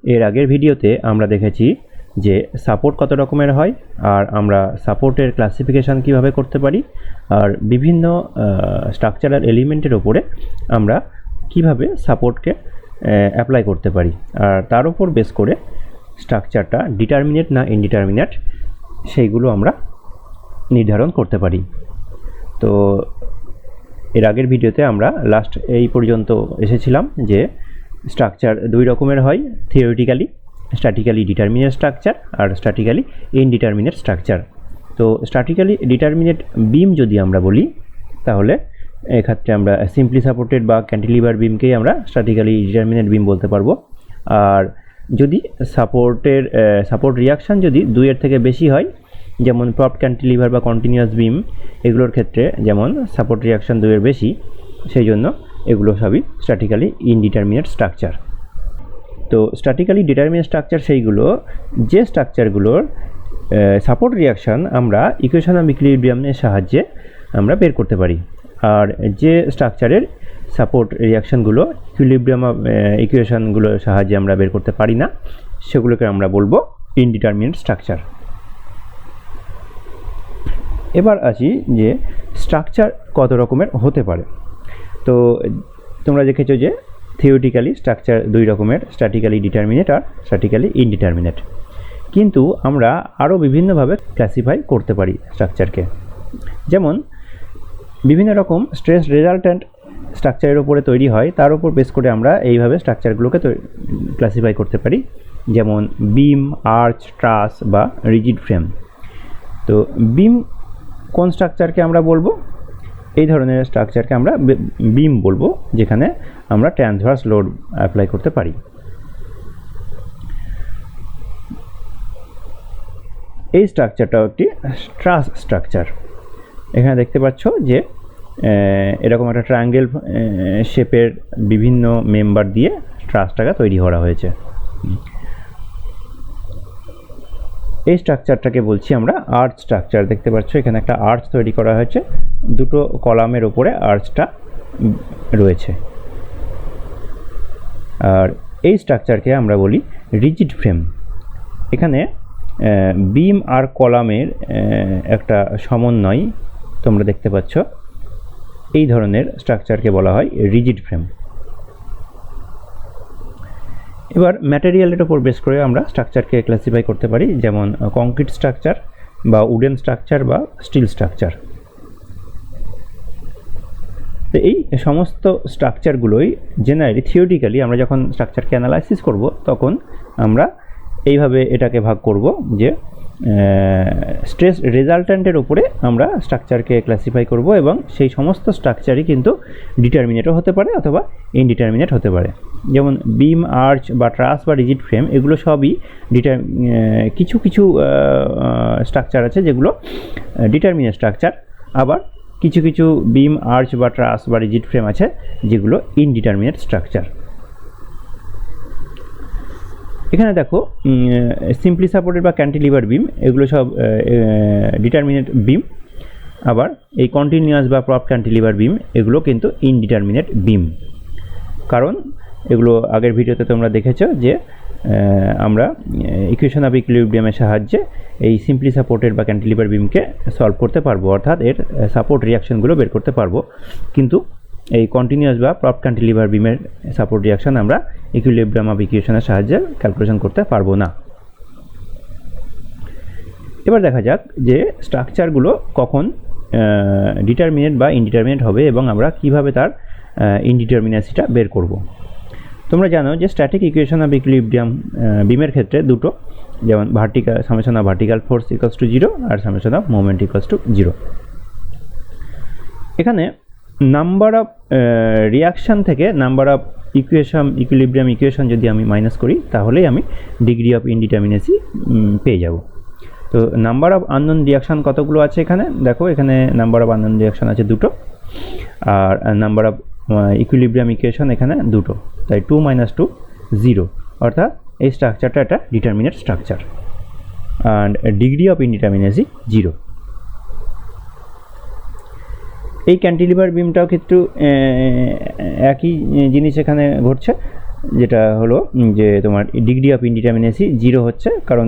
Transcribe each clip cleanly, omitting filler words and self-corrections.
এর আগের ভিডিওতে আমরা দেখেছি যে সাপোর্ট কত রকমের হয় আর আমরা সাপোর্টের ক্লাসিফিকেশন কিভাবে করতে পারি আর বিভিন্ন স্ট্রাকচারাল এলিমেন্টের উপরে আমরা কিভাবে সাপোর্টকে অ্যাপ্লাই করতে পারি আর তার উপর বেস করে স্ট্রাকচারটা ডিটারমিনেট না ইনডিটারমিনেট সেইগুলো আমরা নির্ধারণ করতে পারি। তো এর আগের ভিডিওতে আমরা লাস্ট এই পর্যন্ত এসেছিলাম যে স্ট্রাকচার দুই রকমের হয়, থিওরিটিক্যালি স্ট্যাটিক্যালি ডিটারমিনেট স্ট্রাকচার আর স্ট্যাটিক্যালি ইনডিটারমিনেট স্ট্রাকচার। তো স্ট্যাটিক্যালি ডিটারমিনেট বিম যদি আমরা বলি তাহলে এক্ষেত্রে আমরা সিম্পলি সাপোর্টেড বা ক্যান্টিলিভার বিমকেই আমরা স্ট্যাটিক্যালি ডিটারমিনেট বিম বলতে পারবো। আর যদি সাপোর্ট রিয়াকশান যদি দুইয়ের থেকে বেশি হয়, যেমন প্রপড ক্যান্টিলিভার বা কন্টিনিউয়াস বিম, এগুলোর ক্ষেত্রে যেমন সাপোর্ট রিয়াকশান দুইয়ের বেশি, সেই জন্য এগুলো সবই স্ট্যাটিক্যালি ইনডিটারমিনেট স্ট্রাকচার। তো স্ট্যাটিক্যালি ডিটারমিনেট স্ট্রাকচার সেইগুলো যে স্ট্রাকচারগুলোর সাপোর্ট রিয়াকশান আমরা ইকুয়েশন অফ ইকুইলিব্রিয়ামের সাহায্যে আমরা বের করতে পারি, আর যে স্ট্রাকচারের সাপোর্ট রিয়াকশানগুলো ইকুয়েশনগুলোর সাহায্যে আমরা বের করতে পারি না, সেগুলোকে আমরা বলবো ইনডিটারমিনেট স্ট্রাকচার। এবার আসি যে স্ট্রাকচার কত রকমের হতে পারে। তো তোমরা দেখেছো যে থিওরিটিক্যালি স্ট্রাকচার দুই রকমের, স্ট্যাটিক্যালি ডিটারমিনেট আর স্ট্যাটিক্যালি ইনডিটারমিনেট। কিন্তু আমরা আরও বিভিন্নভাবে ক্লাসিফাই করতে পারি স্ট্রাকচারকে। যেমন বিভিন্ন রকম স্ট্রেস রেজাল্ট্যান্ট স্ট্রাকচারের উপরে তৈরি হয়, তার উপর বেস করে আমরা এইভাবে স্ট্রাকচারগুলোকে ক্লাসিফাই করতে পারি, যেমন বিম, আর্চ, ট্রাস বা রিজিড ফ্রেম। তো বিম কোন স্ট্রাকচারকে আমরা বলবো? এই ধরনের স্ট্রাকচারকে আমরা বিম বলবো, যেখানে আমরা ট্রান্সভার্স লোড অ্যাপ্লাই করতে পারি। এই স্ট্রাকচারটাও একটি ট্রাস স্ট্রাকচার। এখানে দেখতে পাচ্ছ যে এরকম একটা ট্রায়াঙ্গেল শেপের বিভিন্ন মেম্বার দিয়ে ট্রাসটাকে তৈরি করা হয়েছে। এই স্ট্রাকচারটাকে বলছি আমরা আর্চ স্ট্রাকচার। দেখতে পাচ্ছ এখানে একটা আর্চ তৈরি করা হয়েছে, দুটো কলামের ওপরে আর্চটা রয়েছে। আর এই স্ট্রাকচারকে আমরা বলি রিজিড ফ্রেম। এখানে বিম আর কলামের একটা সমন্বয় তোমরা দেখতে পাচ্ছ, এই ধরনের স্ট্রাকচারকে বলা হয় রিজিড ফ্রেম। এবার ম্যাটেরিয়ালের ওপর বেস করে আমরা স্ট্রাকচারকে ক্লাসিফাই করতে পারি, যেমন কংক্রিট স্ট্রাকচার বা উডেন স্ট্রাকচার বা স্টিল স্ট্রাকচার। তো এই সমস্ত স্ট্রাকচারগুলোই জেনারেলি থিওরিটিক্যালি আমরা যখন স্ট্রাকচারকে অ্যানালাইসিস করব তখন আমরা এইভাবে এটাকে ভাগ করব যে স্ট্রেস রেজাল্ট্যান্টের উপরে আমরা স্ট্রাকচারকে ক্লাসিফাই করব, এবং সেই সমস্ত স্ট্রাকচারই কিন্তু ডিটারমিনেটও হতে পারে অথবা ইনডিটারমিনেট হতে পারে। যেমন বিম, আর্চ বা ট্রাস বা রিজিড ফ্রেম, এগুলো সবই কিছু কিছু স্ট্রাকচার আছে যেগুলো ডিটারমিনেট স্ট্রাকচার, আবার কিছু কিছু বিম, আর্চ বা ট্রাস বা রিজিড ফ্রেম আছে যেগুলো ইনডিটারমিনেট স্ট্রাকচার। এখানে দেখো সিম্পলি সাপোর্টেড বা ক্যান্টিলিভার বিম, এগুলো সব ডিটারমিনেট বিম, আবার এই কন্টিনিউয়াস বা প্রপড ক্যান্টিলিভার বিম এগুলো কিন্তু ইনডিটারমিনেট বিম। কারণ এগুলো আগের ভিডিওতে তোমরা দেখেছো যে আমরা ইকুয়েশন অফ ইকুইলিব্রিয়ামের সাহায্যে এই সিম্পলি সাপোর্টেড বা ক্যান্টিলিভার বিমকে সলভ করতে পারবো, অর্থাৎ এর সাপোর্ট রিয়াকশানগুলো বের করতে পারবো। কিন্তু এই কন্টিনিউয়াস বা প্রপড ক্যান্টিলিভার বিমের সাপোর্ট রিয়াকশান আমরা ইকুইলিব্রিয়াম অফ ইকুয়েশনের সাহায্যে ক্যালকুলেশন করতে পারবো না। এবার দেখা যাক যে স্ট্রাকচারগুলো কখন ডিটারমিনেট বা ইনডিটারমিনেট হবে এবং আমরা কিভাবে তার ইনডিটারমিনেসিটা বের করব। তোমরা জানো যে স্ট্যাটিক ইকুয়েশন অফ ইকুইলিব্রিয়াম বিমের ক্ষেত্রে দুটো, যেমন summation of vertical force equals to 0 আর summation of moment equals to 0। এখানে নাম্বার অফ রিয়াকশান থেকে নাম্বার অফ ইকুইলিব্রিয়াম ইকুয়েশন যদি আমি মাইনাস করি তাহলেই আমি ডিগ্রি অফ ইনডিটারমিনেসি পেয়ে যাব। তো নাম্বার অফ আননোন রিয়াকশান কতগুলো আছে এখানে দেখো, এখানে নাম্বার অফ আননোন রিয়াকশান আছে দুটো, আর নাম্বার অফ ইকুইলিব্রিয়াম ইকুয়েশন এখানে দুটো, তাই 2 - 2 0, অর্থাৎ এই স্ট্রাকচারটা একটা determinate structure, and degree of indeterminacy 0। এই ক্যান্টিলিভার বিমটাও কিন্তু একই জিনিস এখানে ঘটছে। যেটা হলো যে তোমার ডিগ্রি অফ ইনডিটারমিনেসি 0 হচ্ছে, কারণ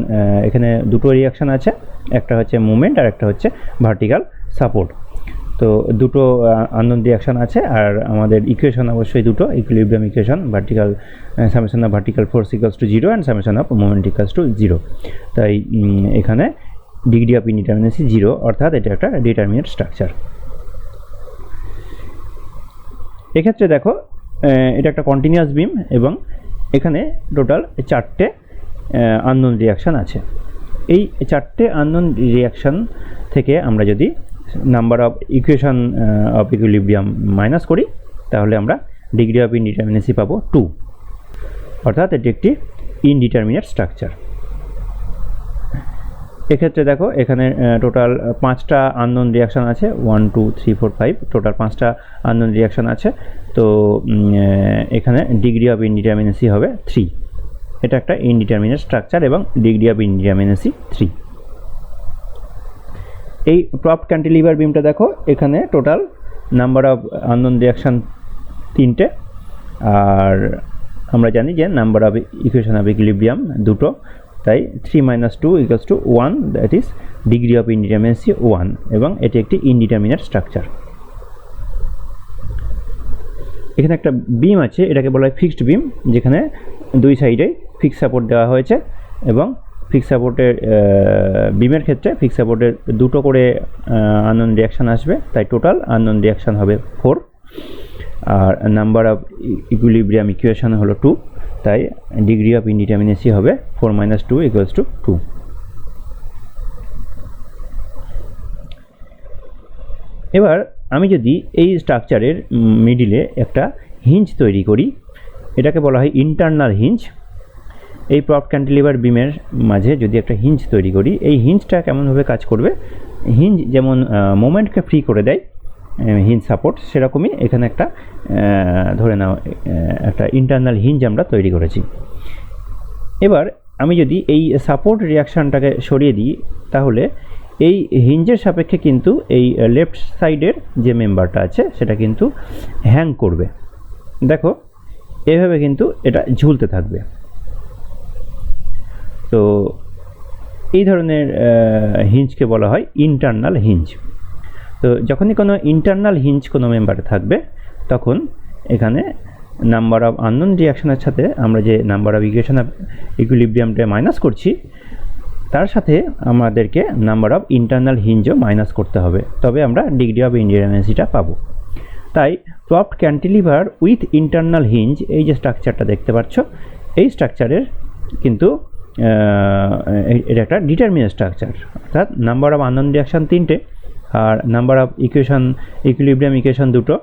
এখানে দুটো রিয়াকশান আছে, একটা হচ্ছে মুভমেন্ট আর একটা হচ্ছে ভার্টিক্যাল সাপোর্ট। তো দুটো আননোন রিয়াকশান আছে, আর আমাদের ইকুয়েশন অবশ্যই দুটো, equilibrium equation, vertical summation of vertical force equals to 0 and summation of movement equals to 0। তাই এখানে ডিগ্রি অফ ইনডিটারমিনেসি 0, অর্থাৎ এটা একটা ডিটারমিনেট স্ট্রাকচার। এক্ষেত্রে দেখো এটা একটা কন্টিনিউয়াস বিম এবং এখানে টোটাল 4টে আননোন রিয়াকশান আছে। এই 4টে আননোন রিয়াকশান থেকে আমরা যদি number of equation of equilibrium minus করি, তাহলে আমরা ডিগ্রি অফ ইনডিটারমিনেসি পাবো 2, অর্থাৎ এটি একটি ইনডিটারমিনেট স্ট্রাকচার। এক্ষেত্রে দেখো এখানে টোটাল 5টা আননোন রিয়াকশান আছে, 1 2 3 4 5, টোটাল 5টা আননোন রিয়াকশান আছে। তো এখানে ডিগ্রি অফ ইনডিটারমিনেসি হবে 3। এটা একটা ইনডিটারমিনেট স্ট্রাকচার এবং ডিগ্রি অফ ইনডিটারমিনেসি 3। এই প্রপড ক্যান্টিলিভার বিমটা দেখো, এখানে total number of unknown reaction 3টে, আর আমরা জানি যে number of equation of equilibrium 2টো, তাই 3 - 2 = 1, that is degree of indeterminacy 1, এবং এটি একটি ইনডিটারমিনেট স্ট্রাকচার। এখানে একটা বিম আছে, এটাকে বলা হয় ফিক্সড বিম, যেখানে দুই সাইডে ফিক্স সাপোর্ট দেওয়া হয়েছে, এবং ফিক্স সাপোর্টের বিমের ক্ষেত্রে ফিক্স সাপোর্টের দুটো করে আননোন রিয়াকশান আসবে, তাই টোটাল আননোন রিয়াকশান হবে 4, আর নাম্বার অফ ইকুইলিব্রিয়াম ইকুয়েশন হলো 2, তাই ডিগ্রি অফ ইনডিটারমিনেসি হবে 4 - 2 = 2। এবার আমি যদি এই স্ট্রাকচারের মিডিলে একটা হিঞ্জ তৈরি করি, এটাকে বলা হয় ইন্টারনাল হিঞ্জ। এই প্রপড ক্যান্টিলিভার বিমের মাঝে যদি একটা হিঞ্জ তৈরি করি, এই হিঞ্জটা কেমনভাবে কাজ করবে, হিঞ্জ যেমন মোমেন্টকে ফ্রি করে দেয় হিঞ্জ সাপোর্ট, সেরকমই এখানে একটা ধরে নাও একটা ইন্টারনাল হিঞ্জ আমরা তৈরি করেছি। এবার আমি যদি এই সাপোর্ট রিয়াকশানটাকে সরিয়ে দিই, তাহলে এই হিঞ্জের সাপেক্ষে কিন্তু এই লেফট সাইডের যে মেম্বারটা আছে সেটা কিন্তু হ্যাং করবে। দেখো এভাবে কিন্তু এটা ঝুলতে থাকবে। তো এই ধরনের হিঞ্জকে বলা হয় ইন্টারনাল হিঞ্জ। তো যখনই কোনো ইন্টারনাল হিঞ্জ কোনো মেম্বারে থাকবে, তখন এখানে নাম্বার অফ আননোন রিয়াকশানের সাথে আমরা যে নাম্বার অফ ইকুয়েশন অফ ইকুইলিব্রিয়ামটা মাইনাস করছি, তার সাথে আমাদেরকে নাম্বার অফ ইন্টারনাল হিঞ্জও মাইনাস করতে হবে, তবে আমরা ডিগ্রি অফ ইনডিটারমিনেসিটা পাবো। তাই propped cantilever with internal hinge, এই যে স্ট্রাকচারটা দেখতে পাচ্ছ, এই স্ট্রাকচারের কিন্তু এটা একটা ডিটারমিনেট স্ট্রাকচার, অর্থাৎ নাম্বার অফ আননোন রিয়াকশান 3টে আর নাম্বার অফ ইকুইলিব্রিয়াম ইকুয়েশন 2টো,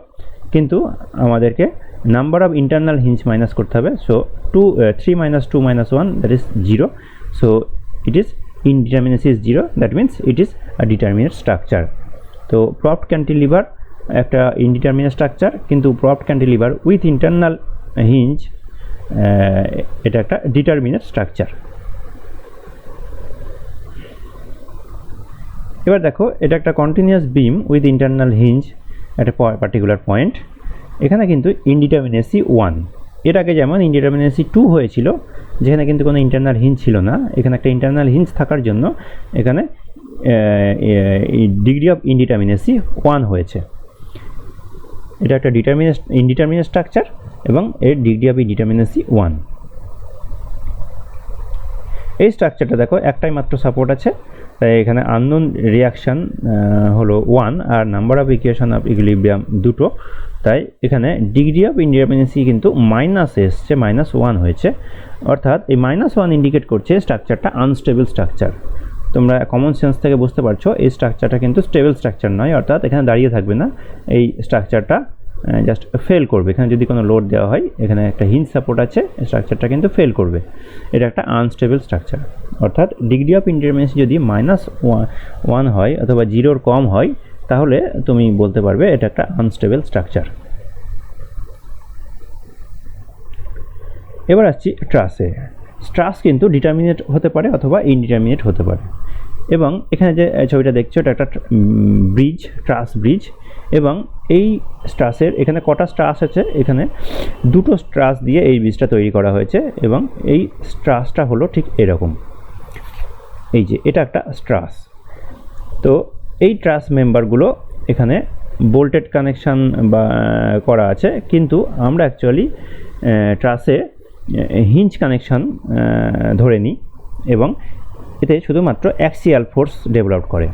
কিন্তু আমাদেরকে number of internal hinge minus করতে হবে। So 3 - 2 - 1, that is 0. So it is indeterminacy is 0, that means it is a determinate structure. তো প্রপড ক্যান্টিলিভার একটা indeterminate structure, কিন্তু প্রপড cantilever with internal hinge এটা একটা determinate structure. এবার দেখো এটা একটা continuous beam with internal hinge, একটা পার্টিকুলার পয়েন্ট। এখানে কিন্তু ইনডিটারমিনেসি 1, এর আগে যেমন ইনডিটারমিনেসি 2 হয়েছিল, যেখানে কিন্তু কোনো ইন্টারনাল হিঞ্জ ছিল না। এখানে একটা ইন্টারনাল হিঞ্জ থাকার জন্য এখানে ডিগ্রি অফ ইনডিটারমিনেসি 1 হয়েছে। এটা একটা ইনডিটারমিনেট স্ট্রাকচার এবং এর ডিগ্রি অফ ইনডিটারমিনেসি 1। এই স্ট্রাকচারটা দেখো একটাই মাত্র সাপোর্ট আছে, তাই এখানে আননোন রিয়াকশান হলো 1 আর number of equation of equilibrium 2টো, তাই এখানে ডিগ্রি অফ ইনডিটারমিনেসি কিন্তু মাইনাস এসছে, -1 হয়েছে, অর্থাৎ এই -1 ইন্ডিকেট করছে স্ট্রাকচারটা আনস্টেবল স্ট্রাকচার। তোমরা কমন সেন্স থেকে বুঝতে পারছো এই স্ট্রাকচারটা কিন্তু স্টেবল স্ট্রাকচার নয়, অর্থাৎ এখানে দাঁড়িয়ে থাকবে না, এই স্ট্রাকচারটা জাস্ট ফেল করবে। এখানে যদি কোনো লোড দেওয়া হয়, এখানে একটা হিঞ্জ সাপোর্ট আছে, স্ট্রাকচারটা কিন্তু ফেল করবে। এটা একটা আনস্টেবল স্ট্রাকচার, অর্থাৎ ডিগ্রি অফ ইনডিটারমিনেসি যদি -1 হয় অথবা 0-র কম হয়, তাহলে তুমি বলতে পারবে এটা একটা আনস্টেবল স্ট্রাকচার। এবার আসছি ট্রাসে। ট্রাস কিন্তু ডিটারমিনেট হতে পারে অথবা ইনডিটারমিনেট হতে পারে। এবং এখানে যে ছবিটা দেখছো এটা একটা ব্রিজ, ট্রাস ব্রিজ, এবং এই স্ট্রাসের এখানে কটা স্ট্রাস আছে, এখানে দুটো স্ট্রাস দিয়ে এই ব্রিজটা তৈরি করা হয়েছে, এবং এই স্ট্রাসটা হলো ঠিক এরকম, এই যে এটা একটা স্ট্রাস। তো এই ট্রাস মেম্বারগুলো এখানে বোল্টেড কানেকশান বা করা আছে, কিন্তু আমরা অ্যাকচুয়ালি ট্রাসে হিঞ্জ কানেকশান ধরে নিই এবং এতে শুধুমাত্র অ্যাক্সিয়াল ফোর্স ডেভেলপ করে।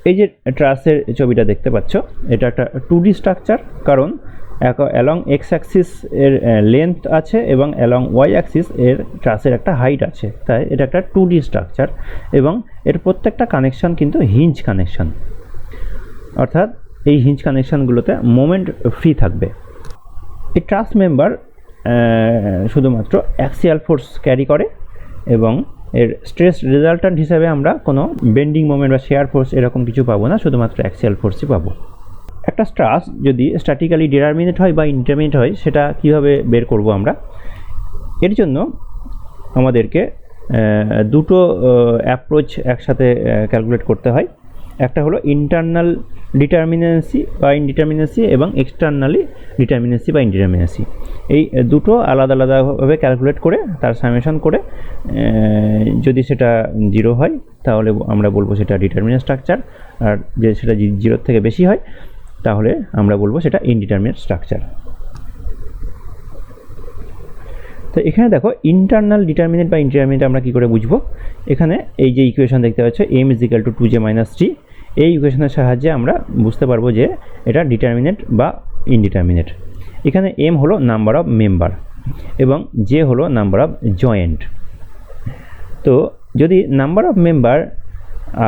এই যে ট্রাসের ছবিটা দেখতে পাচ্ছ, এটা একটা 2D স্ট্রাকচার, কারণ অ্যালং এক্স অ্যাক্সিস এর লেন্থ আছে এবং অ্যালং ওয়াই অ্যাক্সিস এর ট্রাসের একটা হাইট আছে, তাই এটা একটা 2D স্ট্রাকচার, এবং এর প্রত্যেকটা কানেকশান কিন্তু হিঞ্জ কানেকশান, অর্থাৎ এই হিঞ্জ কানেকশানগুলোতে মোমেন্ট ফ্রি থাকবে। এই ট্রাস মেম্বার শুধুমাত্র অ্যাক্সিয়াল ফোর্স ক্যারি করে, এবং এর স্ট্রেস রেজাল্ট্যান্ট হিসাবে আমরা কোনো বেন্ডিং মোমেন্ট বা শেয়ার ফোর্স এরকম কিছু পাবো না, শুধুমাত্র অ্যাক্সিয়াল ফোর্সই পাবো। একটা স্ট্রাস যদি স্ট্যাটিক্যালি ডিটারমিনেট হয় বা ইনডিটারমিনেট হয়, সেটা কীভাবে বের করব আমরা? এর জন্য আমাদেরকে দুটো অ্যাপ্রোচ একসাথে ক্যালকুলেট করতে হয়। একটা হলো ইন্টারনাল ডিটারমিনেন্সি বা ইনডিটারমিনেন্সি, এবং এক্সটার্নালি ডিটারমিনেন্সি বা ইনডিটারমিনেন্সি। এই দুটো আলাদা আলাদাভাবে ক্যালকুলেট করে তার সামেশন করে যদি সেটা 0 হয় তাহলে আমরা বলবো সেটা ডিটারমিনেন্ট স্ট্রাকচার, আর যে সেটা 0 থেকে বেশি হয় তাহলে আমরা বলবো সেটা ইনডিটারমিনেট স্ট্রাকচার। তো এখানে দেখো ইন্টারনাল ডিটারমিনেন্ট বা ইনডিটারমিনেন্ট আমরা কী করে বুঝবো? এখানে এই যে ইকুয়েশন দেখতে পাচ্ছ m = 2j - 3, এই ইকুয়েশনের সাহায্যে আমরা বুঝতে পারবো যে এটা ডিটারমিনেন্ট বা ইনডিটারমিনেট। এখানে m হলো নাম্বার অফ মেম্বার এবং j হলো নাম্বার অফ জয়েন্ট। তো যদি নাম্বার অফ মেম্বার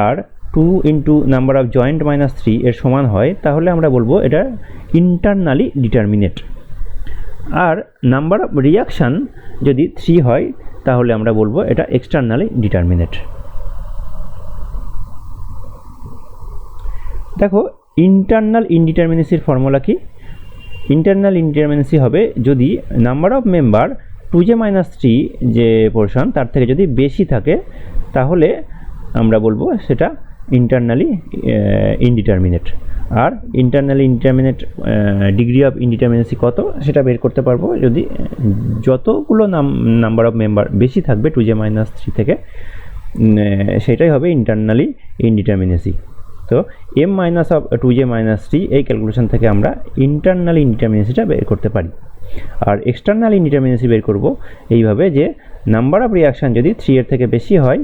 আর 2 × নাম্বার অফ জয়েন্ট -3 এর সমান হয়, তাহলে আমরা বলবো এটা ইন্টারনালি ডিটারমিনেট। আর নাম্বার অফ রিয়াকশান যদি 3 হয় তাহলে আমরা বলবো এটা এক্সটার্নালি ডিটারমিনেট। দেখো ইন্টারনাল ইনডিটারমিনেন্সির ফর্মুলা কি? ইন্টারনাল ইনডিটারমিনেন্সি হবে যদি নাম্বার অফ মেম্বার 2j - 3 যে পোর্শন তার থেকে যদি বেশি থাকে, তাহলে আমরা বলবো সেটা ইন্টারনালি ইনডিটারমিনেট। আর internally indeterminate degree of indeterminacy কত সেটা বের করতে পারবো যদি যতগুলো নাম্বার অফ মেম্বার বেশি থাকবে 2j - 3 থেকে, সেটাই হবে ইন্টারনালি ইনডিটারমিনেন্সি। তো m - 2j - 3 এই ক্যালকুলেশন থেকে আমরা ইন্টারনাল ইনডিটারমিনেন্সিটা বের করতে পারি। আর এক্সটার্নাল ইনডিটারমিনেন্সি বের করব এইভাবে যে নাম্বার অফ রিয়াকশান যদি 3 এর থেকে বেশি হয়,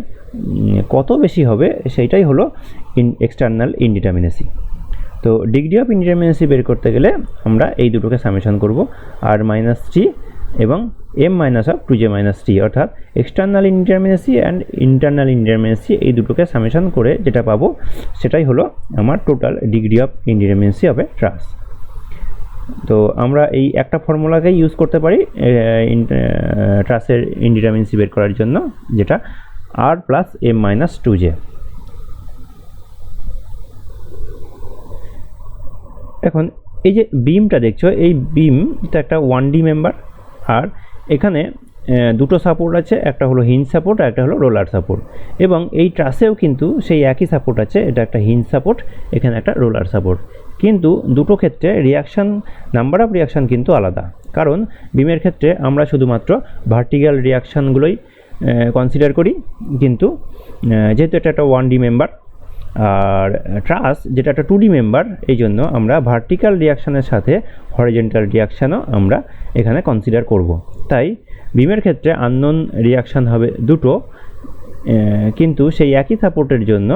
কত বেশি হবে সেইটাই হলো এক্সটার্নাল ইনডিটারমিনেন্সি। তো ডিগ্রি অফ ইনডিটারমিনেন্সি বের করতে গেলে আমরা এই দুটোকে সামেশন করব, r - 3 এবং m - 2j - 3, অর্থাৎ এক্সটার্নাল ইনডিটারমিনেন্সি অ্যান্ড ইন্টারনাল ইনডিটারমিনেন্সি এই দুটোকে সামেশন করে যেটা পাবো সেটাই হলো আমার টোটাল ডিগ্রি অফ ইনডিটারমিনেন্সি অফ এ ট্রাস। তো আমরা এই একটা ফর্মুলাকেই ইউজ করতে পারি ট্রাসের ইনডিটারমিনেন্সি বের করার জন্য, যেটা r + m - 2j। এখন এই যে বিমটা দেখছো, এই বিমটা একটা 1D মেম্বার, আর এখানে দুটো সাপোর্ট আছে, একটা হলো হিঞ্জ সাপোর্ট আর একটা হলো রোলার সাপোর্ট, এবং এই ট্রাসেও কিন্তু সেই একই সাপোর্ট আছে, এটা একটা হিঞ্জ সাপোর্ট, এখানে একটা রোলার সাপোর্ট, কিন্তু দুটো ক্ষেত্রে রিয়াকশান নাম্বার অফ রিয়াকশান কিন্তু আলাদা। কারণ বিমের ক্ষেত্রে আমরা শুধুমাত্র ভার্টিক্যাল রিয়াকশানগুলোই কনসিডার করি, কিন্তু যেহেতু এটা একটা 1D মেম্বার আর ট্রাস যেটা একটা 2D মেম্বার, এই জন্য আমরা ভার্টিক্যাল রিয়াকশানের সাথে হরিজন্টাল রিয়াকশানও আমরা এখানে কনসিডার করব। তাই বিমের ক্ষেত্রে আননোন রিয়াকশান হবে দুটো, কিন্তু সেই একই সাপোর্টের জন্য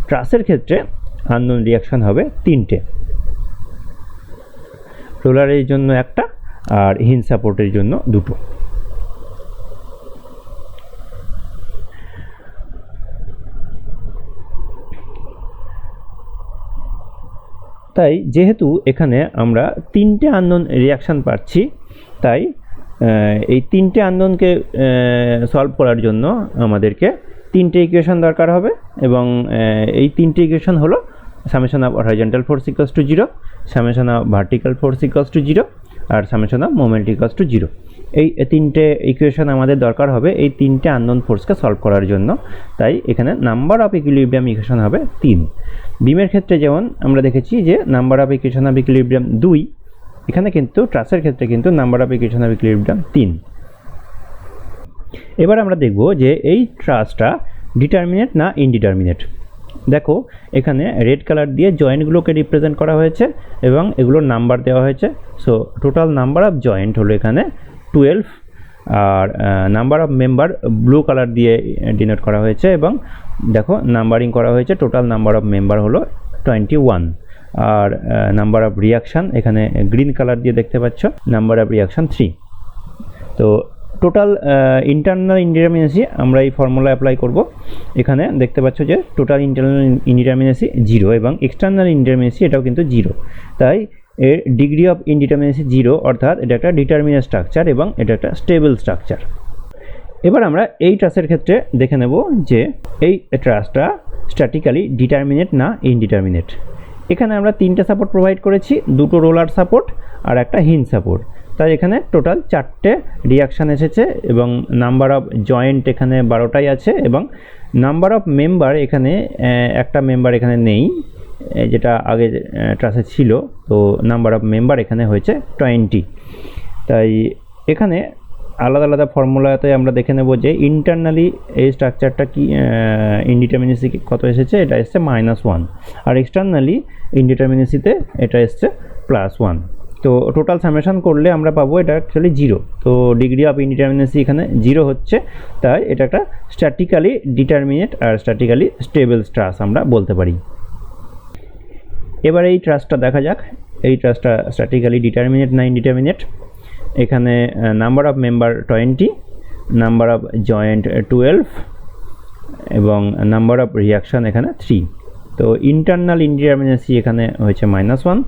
ট্রাসের ক্ষেত্রে আননোন রিয়াকশান হবে 3টে, রোলারের জন্য একটা আর হিঞ্জ সাপোর্টের জন্য দুটো। তাই যেহেতু এখানে আমরা 3টে আননোন রিয়াকশান পাচ্ছি, তাই এই 3টে আননোনকে সলভ করার জন্য আমাদেরকে 3টে ইকুয়েশন দরকার হবে, এবং এই 3টে ইকুয়েশন হলো summation of horizontal force = 0, summation of vertical force = 0, আর সামেশন অফ মোমেন্ট = 0। এই তিনটে ইকুয়েশন আমাদের দরকার হবে এই তিনটে আননোন ফোর্সকে সলভ করার জন্য। তাই এখানে নাম্বার অফ ইকুইলিব্রিয়াম ইকুয়েশন হবে 3। বিমের ক্ষেত্রে যেমন আমরা দেখেছি যে number of equation of equilibrium 2, এখানে কিন্তু ট্রাসের ক্ষেত্রে কিন্তু number of equation of equilibrium 3। এবার আমরা দেখব যে এই ট্রাসটা ডিটারমিনেট না ইনডিটারমিনেট। দেখো এখানে রেড কালার দিয়ে জয়েন্টগুলোকে রিপ্রেজেন্ট করা হয়েছে এবং এগুলোর নাম্বার দেওয়া হয়েছে। So total number of joint হলো এখানে 12, আর number of member blue colour দিয়ে ডিনোট করা হয়েছে এবং দেখো নাম্বারিং করা হয়েছে। টোটাল নাম্বার অফ মেম্বার হলো 21, আর নাম্বার অফ রিয়াকশান এখানে গ্রিন কালার দিয়ে দেখতে পাচ্ছ, নাম্বার অফ রিয়াকশান 3। তো টোটাল ইন্টারনাল ইনডিটারমিনেসি আমরা এই ফর্মুলা অ্যাপ্লাই করব। এখানে দেখতে পাচ্ছ যে টোটাল ইন্টারনাল ইনডিটারমিনেসি 0 এবং এক্সটার্নাল ইনডিটারমিনেসি এটাও কিন্তু 0। তাই এর ডিগ্রি অফ ইনডিটারমিনেসি 0, অর্থাৎ এটা একটা ডিটারমিনেট স্ট্রাকচার এবং এটা একটা স্টেবল স্ট্রাকচার। এবার আমরা এই ট্রাসের ক্ষেত্রে দেখে নেব যে এই ট্রাসটা স্ট্যাটিক্যালি ডিটারমিনেট না ইনডিটারমিনেট। এখানে আমরা 3টে সাপোর্ট প্রোভাইড করেছি, 2টো রোলার সাপোর্ট আর একটা হিঞ্জ সাপোর্ট। তাই এখানে টোটাল 4টে রিয়াকশান এসেছে এবং নাম্বার অফ জয়েন্ট এখানে 12টাই আছে এবং নাম্বার অফ মেম্বার এখানে একটা মেম্বার এখানে নেই যেটা আগে ট্রাসে ছিল। তো নাম্বার অফ মেম্বার এখানে হয়েছে 20। তাই এখানে আলাদা আলাদা ফর্মুলাতে আমরা দেখে নেব যে ইন্টারনালি এই স্ট্রাকচারটা কি ইনডিটারমিনেসি কত এসেছে, এটা এসছে -1, আর এক্সটার্নালি ইনডিটারমিনেসিতে এটা এসছে +1। তো টোটাল সামেশন করলে আমরা পাবো এটা অ্যাকচুয়ালি 0। তো ডিগ্রি অফ ইনডিটারমিনেসি এখানে 0 হচ্ছে, তাই এটা একটা স্ট্যাটিক্যালি ডিটারমিনেট আর স্ট্যাটিক্যালি স্টেবল ট্রাস আমরা বলতে পারি। এবার এই ট্রাসটা দেখা যাক, এই ট্রাসটা স্ট্যাটিক্যালি ডিটারমিনেট না ইনডিটারমিনেট। এখানে number of member 20, number of joint 12 এবং নাম্বার অফ রিয়াকশান এখানে 3। তো ইন্টারনাল ইনডিটারমিনেসি এখানে হয়েছে -1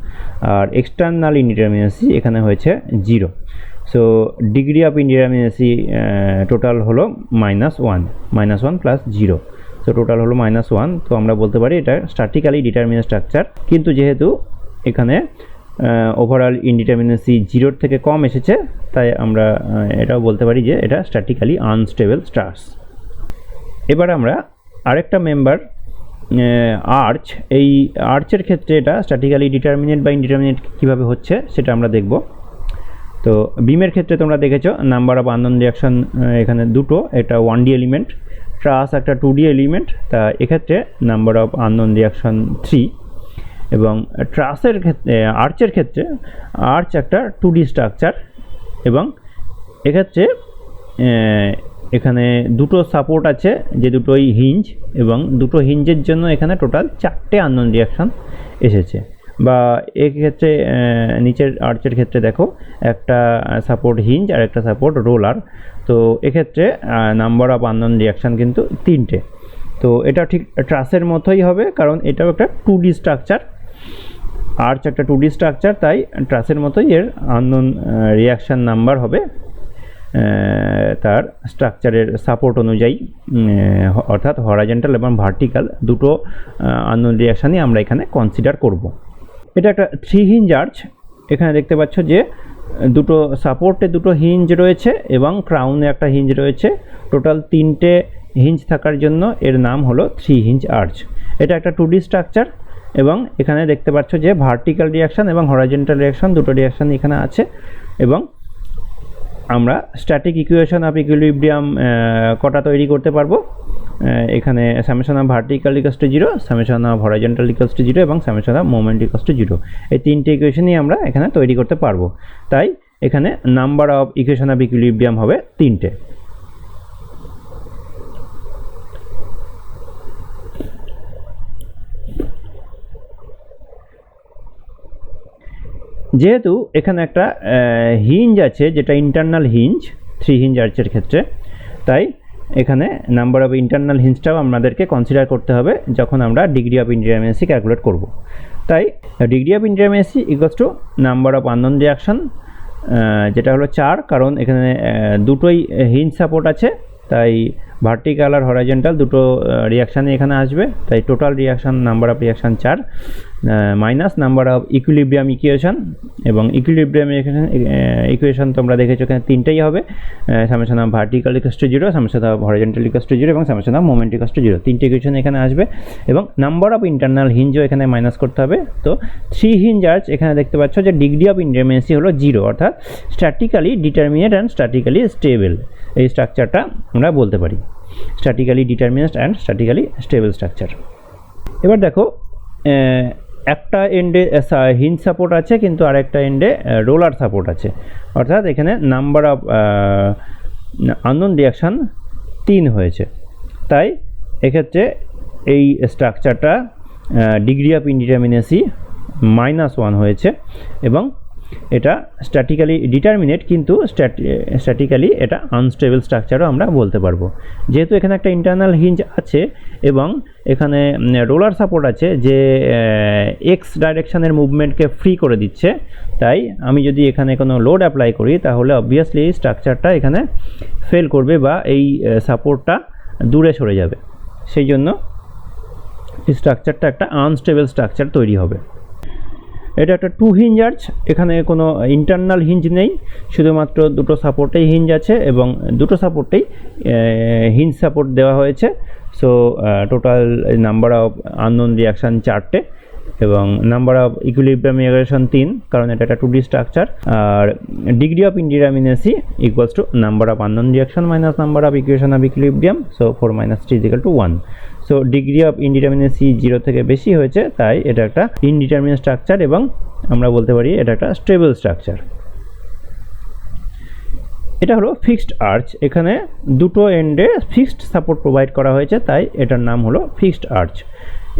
আর এক্সটার্নাল ইনডিটারমিনেসি এখানে হয়েছে 0। সো ডিগ্রি অফ ইনডিটারমিনেসি টোটাল হলো -1 প্লাস 0। সো টোটাল হলো -1। তো আমরা বলতে পারি এটা স্ট্যাটিক্যালি ডিটারমিনেট স্ট্রাকচার, কিন্তু যেহেতু এখানে ওভারঅল ইনডিটারমিনেসি 0-র থেকে কম এসেছে, তাই আমরা এটাও বলতে পারি যে এটা স্ট্যাটিক্যালি আনস্টেবল ট্রাস। এবার আমরা আরেকটা মেম্বার আর্চ, এই আর্চের ক্ষেত্রে এটা স্ট্যাটিক্যালি ডিটারমিনেট বা ইনডিটারমিনেট কীভাবে হচ্ছে সেটা আমরা দেখব। তো বিমের ক্ষেত্রে তোমরা দেখেছো নাম্বার অফ আননোন রিয়াকশান এখানে 2টো, এটা 1D এলিমেন্ট, ট্রাস একটা 2D এলিমেন্ট। তা এক্ষেত্রে নাম্বার অফ আননোন রিয়াকশান 3 এবং ট্রাসের ক্ষেত্রে আর্চের ক্ষেত্রে আর্চ একটা 2D স্ট্রাকচার এবং এক্ষেত্রে এখানে 2টো সাপোর্ট আছে যে দুটোই হিঞ্জ এবং 2টো হিঞ্জের জন্য এখানে টোটাল 4টে আননোন রিয়াকশান এসেছে। বা এক্ষেত্রে নিচের আর্চের ক্ষেত্রে দেখো একটা সাপোর্ট হিঞ্জ আর একটা সাপোর্ট রোলার। তো এক্ষেত্রে নাম্বার অফ আননোন রিয়াকশান কিন্তু 3টে। তো এটা ঠিক ট্রাসের মতোই হবে, কারণ এটাও একটা 2D স্ট্রাকচার, আর্চ একটা 2D স্ট্রাকচার, তাই ট্রাসের মতোই এর আননোন রিয়াকশান নাম্বার হবে তার স্ট্রাকচারের সাপোর্ট অনুযায়ী, অর্থাৎ হরাইজন্টাল এবং ভার্টিক্যাল দুটো আননোন রিয়াকশানই আমরা এখানে কনসিডার করব। এটা একটা 3 হিঞ্জ আর্চ। এখানে দেখতে পাচ্ছ যে দুটো সাপোর্টে 2টো হিঞ্জ রয়েছে এবং ক্রাউনে একটা হিঞ্জ রয়েছে। টোটাল 3টে হিঞ্জ থাকার জন্য এর নাম হলো 3 হিঞ্জ আর্চ। এটা একটা 2D স্ট্রাকচার এবং এখানে দেখতে পাচ্ছ যে ভার্টিক্যাল রিয়াকশান এবং হরাইজন্টাল রিয়াকশান দুটো রিয়াকশান এখানে আছে। এবং আমরা স্ট্যাটিক ইকুয়েশন অফ ইকুইলিব্রিয়াম কটা তৈরি করতে পারবো, এখানে summation of vertical equals to 0, summation of horizontal equals to 0 এবং summation of moment equals to 0। এই 3টে ইকুয়েশনই আমরা এখানে তৈরি করতে পারবো। তাই এখানে number of equation of equilibrium হবে 3টে। যেহেতু এখানে একটা হিঞ্জ আছে যেটা ইন্টারনাল হিঞ্জ 3 হিঞ্জ আর্চের ক্ষেত্রে, তাই এখানে নাম্বার অফ ইন্টারনাল হিঞ্জটাও আমাদেরকে কনসিডার করতে হবে যখন আমরা ডিগ্রি অফ ইনডিটারমিনেসি ক্যালকুলেট করব। তাই degree of indeterminacy equals to number of unknown reaction, যেটা হলো 4, কারণ এখানে দুটোই হিঞ্জ সাপোর্ট আছে, তাই ভার্টিক্যাল আর হরাইজন্টাল দুটো রিয়াকশানই এখানে আসবে, তাই total reaction number of reaction 4 minus number of equilibrium equation, এবং ইকুইলিব্রিয়াম ইকুয়েশন তোমরা দেখেছো এখানে তিনটেই হবে, summation of vertical equals to 0, summation of horizontal equals to 0 এবং summation of moment equals to 0, তিনটে ইকুয়েশন এখানে আসবে। এবং নাম্বার অফ ইন্টারনাল হিঞ্জও এখানে মাইনাস করতে হবে। তো 3 হিঞ্জ আর্চ এখানে দেখতে পাচ্ছ যে ডিগ্রি অফ ইন্ডিটারমিনেসি হলো 0, অর্থাৎ statically determinant and statically stable, এই স্ট্রাকচারটা আমরা বলতে পারি statically determinant and statically stable structure. এবার দেখো একটা এন্ডে হিঞ্জ সাপোর্ট আছে কিন্তু আরেকটা এন্ডে রোলার সাপোর্ট আছে, অর্থাৎ এখানে নাম্বার অফ আননোন রিয়াকশান 3 হয়েছে, তাই এক্ষেত্রে এই স্ট্রাকচারটা ডিগ্রি অফ ইনডিটারমিনেসি -1 হয়েছে এবং এটা স্ট্যাটিক্যালি ডিটারমিনেট কিন্তু স্ট্যাটিক্যালি এটা আনস্টেবল স্ট্রাকচারও আমরা বলতে পারবো। যেহেতু এখানে একটা ইন্টারনাল হিঞ্জ আছে এবং এখানে রোলার সাপোর্ট আছে যে এক্স ডাইরেকশানের মুভমেন্টকে ফ্রি করে দিচ্ছে, তাই আমি যদি এখানে কোনো লোড অ্যাপ্লাই করি তাহলে অবভিয়াসলি স্ট্রাকচারটা এখানে ফেল করবে বা এই সাপোর্টটা দূরে সরে যাবে, সেই জন্য এই স্ট্রাকচারটা একটা আনস্টেবল স্ট্রাকচার তৈরি হবে। এটা একটা 2 হিঞ্জ আর্চ, এখানে কোনো ইন্টারনাল হিঞ্জ নেই, শুধুমাত্র দুটো সাপোর্টেই হিঞ্জ আছে এবং দুটো সাপোর্টেই হিঞ্জ সাপোর্ট দেওয়া হয়েছে। So total number of unknown reaction 4টে এবং নাম্বার অফ ইকুইলিব্রিয়াম ইকুয়েশন 3, কারণ এটা একটা 2D স্ট্রাকচার। আর degree of indeterminacy equals to number of unknown reaction minus number of equation of equilibrium, so 4 - 3 = 1। So degree of indeterminacy 0 থেকে বেশি হয়েছে, তাই এটা একটা ইনডিটারমিনেট স্ট্রাকচার এবং আমরা বলতে পারি এটা একটা স্টেবল স্ট্রাকচার। এটা হলো ফিক্সড আর্চ, এখানে দুটো এন্ডে ফিক্সড সাপোর্ট প্রোভাইড করা হয়েছে, তাই এটার নাম হলো ফিক্সড আর্চ।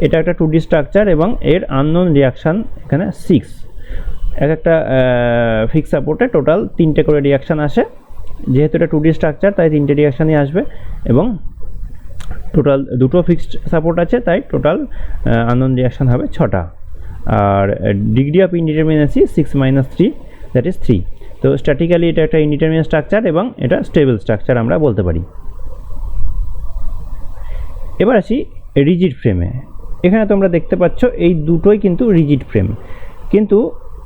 এটা একটা 2D স্ট্রাকচার এবং এর আননোন রিয়াকশান এখানে 6। একটা ফিক্সড সাপোর্টে টোটাল 3টে করে রিয়াকশান আসে, যেহেতু এটা 2D স্ট্রাকচার তাই 3টে রিয়াকশানই আসবে এবং টোটাল দুটো ফিক্সড সাপোর্ট আছে, তাই টোটাল আননোন রিয়াকশান হবে 6টা। আর ডিগ্রি অফ ইনডিটারমিনেসি 6 - 3 দ্যাট ইজ 3। তো স্ট্যাটিক্যালি এটা একটা ইনডিটারমিনেট স্ট্রাকচার এবং এটা স্টেবল স্ট্রাকচার আমরা বলতে পারি। এবার আসি রিজিড ফ্রেমে। এখানে তোমরা দেখতে পাচ্ছ এই দুটোই কিন্তু রিজিড ফ্রেম, কিন্তু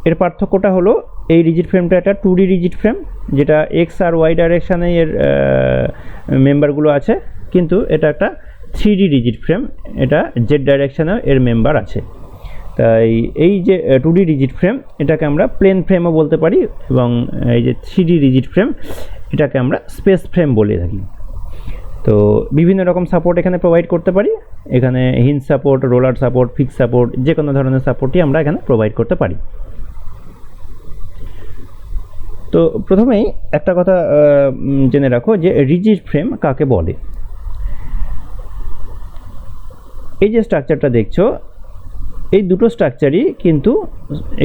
এর পার্থক্যটা হলো এই রিজিড ফ্রেমটা একটা 2D রিজিড ফ্রেম, যেটা এক্স আর ওয়াই ডাইরেকশানে এর মেম্বারগুলো আছে, কিন্তু এটা একটা 3D রিজিড ফ্রেম, এটা জেড ডাইরেকশানেও এর মেম্বার আছে। তাই এই যে 2D রিজিড ফ্রেম এটাকে আমরা প্লেন ফ্রেমও বলতে পারি এবং এই যে 3D রিজিড ফ্রেম এটাকে আমরা স্পেস ফ্রেম বলে থাকি। তো বিভিন্ন রকম সাপোর্ট এখানে প্রোভাইড করতে পারি, এখানে hinge support, roller support, fix support, যে কোনো ধরনের সাপোর্টই আমরা এখানে প্রোভাইড করতে পারি। তো প্রথমেই একটা কথা জেনে রাখো যে রিজিড ফ্রেম কাকে বলে। এই যে স্ট্রাকচারটা দেখছো, এই দুটো স্ট্রাকচারই কিন্তু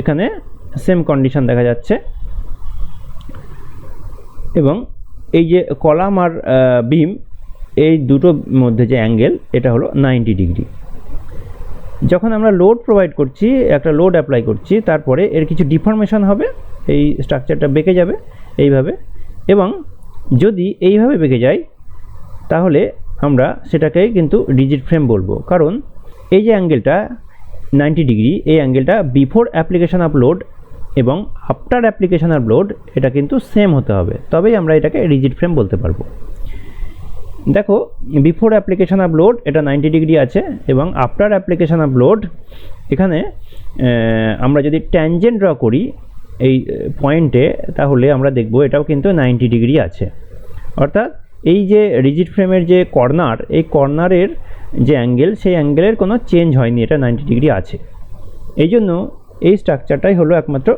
এখানে সেম কন্ডিশন দেখা যাচ্ছে এবং এই যে কলাম আর বিম এই দুটোর মধ্যে যে অ্যাঙ্গেল এটা হলো 90 ডিগ্রি। যখন আমরা লোড প্রোভাইড করছি, একটা লোড অ্যাপ্লাই করছি, তারপরে এর কিছু ডিফর্মেশন হবে, এই স্ট্রাকচারটা বেঁকে যাবে এইভাবে, এবং যদি এইভাবে বেঁকে যায় তাহলে আমরা সেটাকে কিন্তু রিজিড ফ্রেম বলবো, কারণ এই যে অ্যাঙ্গেলটা 90 ডিগ্রি, এই অ্যাঙ্গেলটা বিফোর অ্যাপ্লিকেশন অফ লোড এবং আফটার অ্যাপ্লিকেশন অফ লোড এটা কিন্তু সেম হতে হবে, তবেই আমরা এটাকে রিজিড ফ্রেম বলতে পারবো। দেখো বিফোর অ্যাপ্লিকেশন অফ লোড এটা 90 ডিগ্রি আছে এবং আফটার অ্যাপ্লিকেশন অফ লোড এখানে আমরা যদি ট্যানজেন্ট ড্র করি এই পয়েন্টে, তাহলে আমরা দেখব এটাও কিন্তু 90 ডিগ্রি আছে। অর্থাৎ এই যে রিজিড ফ্রেমের যে কর্নার, এই কর্নারের যে অ্যাঙ্গেল, সেই অ্যাঙ্গেলের কোনো চেঞ্জ হয়নি, এটা 90 ডিগ্রি আছে। এই জন্য এই স্ট্রাকচারটাই হলো একমাত্র,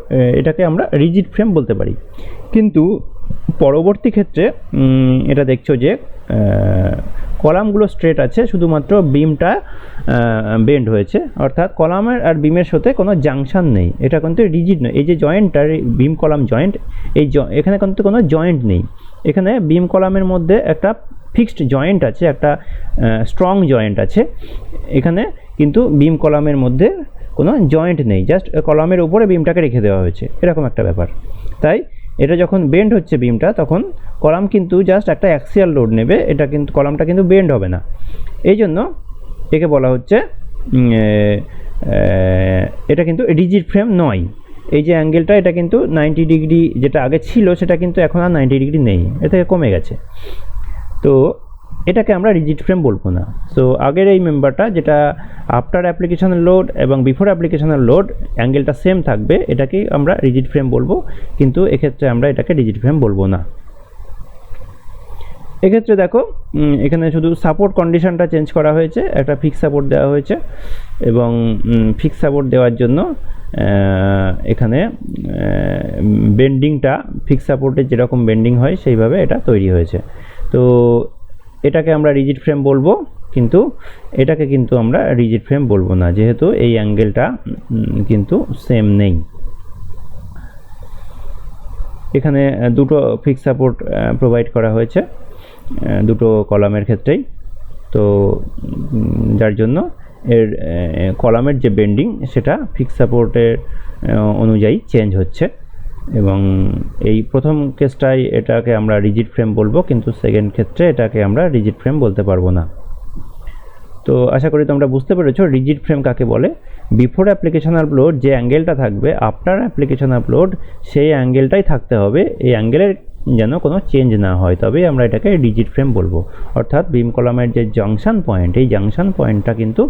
এটাকে আমরা রিজিড ফ্রেম বলতে পারি। কিন্তু পরবর্তী ক্ষেত্রে এটা দেখছো যে কলামগুলো স্ট্রেট আছে, শুধুমাত্র বিমটা বেন্ড হয়েছে, অর্থাৎ কলামের আর বিমের সাথে কোনো জাংশন নেই, এটা কিন্তু রিজিড নয়। এই যে জয়েন্টটা বিম কলাম জয়েন্ট, এই এখানে কিন্তু কোনো জয়েন্ট নেই, এখানে বিম কলামের মধ্যে একটা ফিক্সড জয়েন্ট আছে, একটা স্ট্রং জয়েন্ট আছে, এখানে কিন্তু বিম কলামের মধ্যে কোনো জয়েন্ট নেই, জাস্ট কলামের উপরে বিমটাকে রেখে দেওয়া হয়েছে, এরকম একটা ব্যাপার। তাই এটা যখন বেন্ড হচ্ছে বিমটা, তখন কলাম কিন্তু জাস্ট একটা অ্যাক্সিয়াল লোড নেবে, এটা কিন্তু কলামটা কিন্তু বেন্ড হবে না। এই জন্য একে বলা হচ্ছে এটা কিন্তু রিজিড ফ্রেম নয়। এই যে অ্যাঙ্গেলটা, এটা কিন্তু 90 ডিগ্রি যেটা আগে ছিল সেটা কিন্তু এখন আর 90 ডিগ্রি নেই, এ থেকে কমে গেছে। তো এটাকে আমরা রিজিড ফ্রেম বলবো না। সো আগের এই মেম্বারটা যেটা আফটার অ্যাপ্লিকেশনের লোড এবং বিফোর অ্যাপ্লিকেশনের লোড অ্যাঙ্গেলটা সেম থাকবে, এটাকেই আমরা রিজিড ফ্রেম বলবো, কিন্তু এক্ষেত্রে আমরা এটাকে রিজিড ফ্রেম বলবো না। এক্ষেত্রে দেখো এখানে শুধু সাপোর্ট কন্ডিশনটা চেঞ্জ করা হয়েছে, একটা ফিক্স সাপোর্ট দেওয়া হয়েছে এবং ফিক্স সাপোর্ট দেওয়ার জন্য এখানে বেন্ডিংটা ফিক্স সাপোর্টে যেরকম বেন্ডিং হয় সেইভাবে এটা তৈরি হয়েছে। তো এটাকে আমরা রিজিড ফ্রেম বলবো, কিন্তু এটাকে কিন্তু আমরা রিজিড ফ্রেম বলবো না, যেহেতু এই অ্যাঙ্গেলটা কিন্তু সেম নেই। এখানে দুটো ফিক্স সাপোর্ট প্রোভাইড করা হয়েছে দুটো কলামের ক্ষেত্রেই, তো যার জন্য এর কলামের যে বেন্ডিং সেটা ফিক্স সাপোর্টের অনুযায়ী চেঞ্জ হচ্ছে, এবং এই প্রথম কেসটাই এটাকে আমরা রিজিড ফ্রেম বলবো, কিন্তু সেকেন্ড ক্ষেত্রে এটাকে আমরা রিজিড ফ্রেম বলতে পারবো না। তো আশা করি তোমরা বুঝতে পেরেছো রিজিড ফ্রেম কাকে বলে। বিফোর অ্যাপ্লিকেশন অফ লোড যে অ্যাঙ্গেলটা থাকবে, আফটার অ্যাপ্লিকেশন অফ লোড সেই অ্যাঙ্গেলটাই থাকতে হবে, এই অ্যাঙ্গেলের যেন কোনো চেঞ্জ না হয়, তবেই আমরা এটাকে রিজিড ফ্রেম বলবো। অর্থাৎ বিম কলামের যে জাংশন পয়েন্ট, এই জাংশন পয়েন্টটা কিন্তু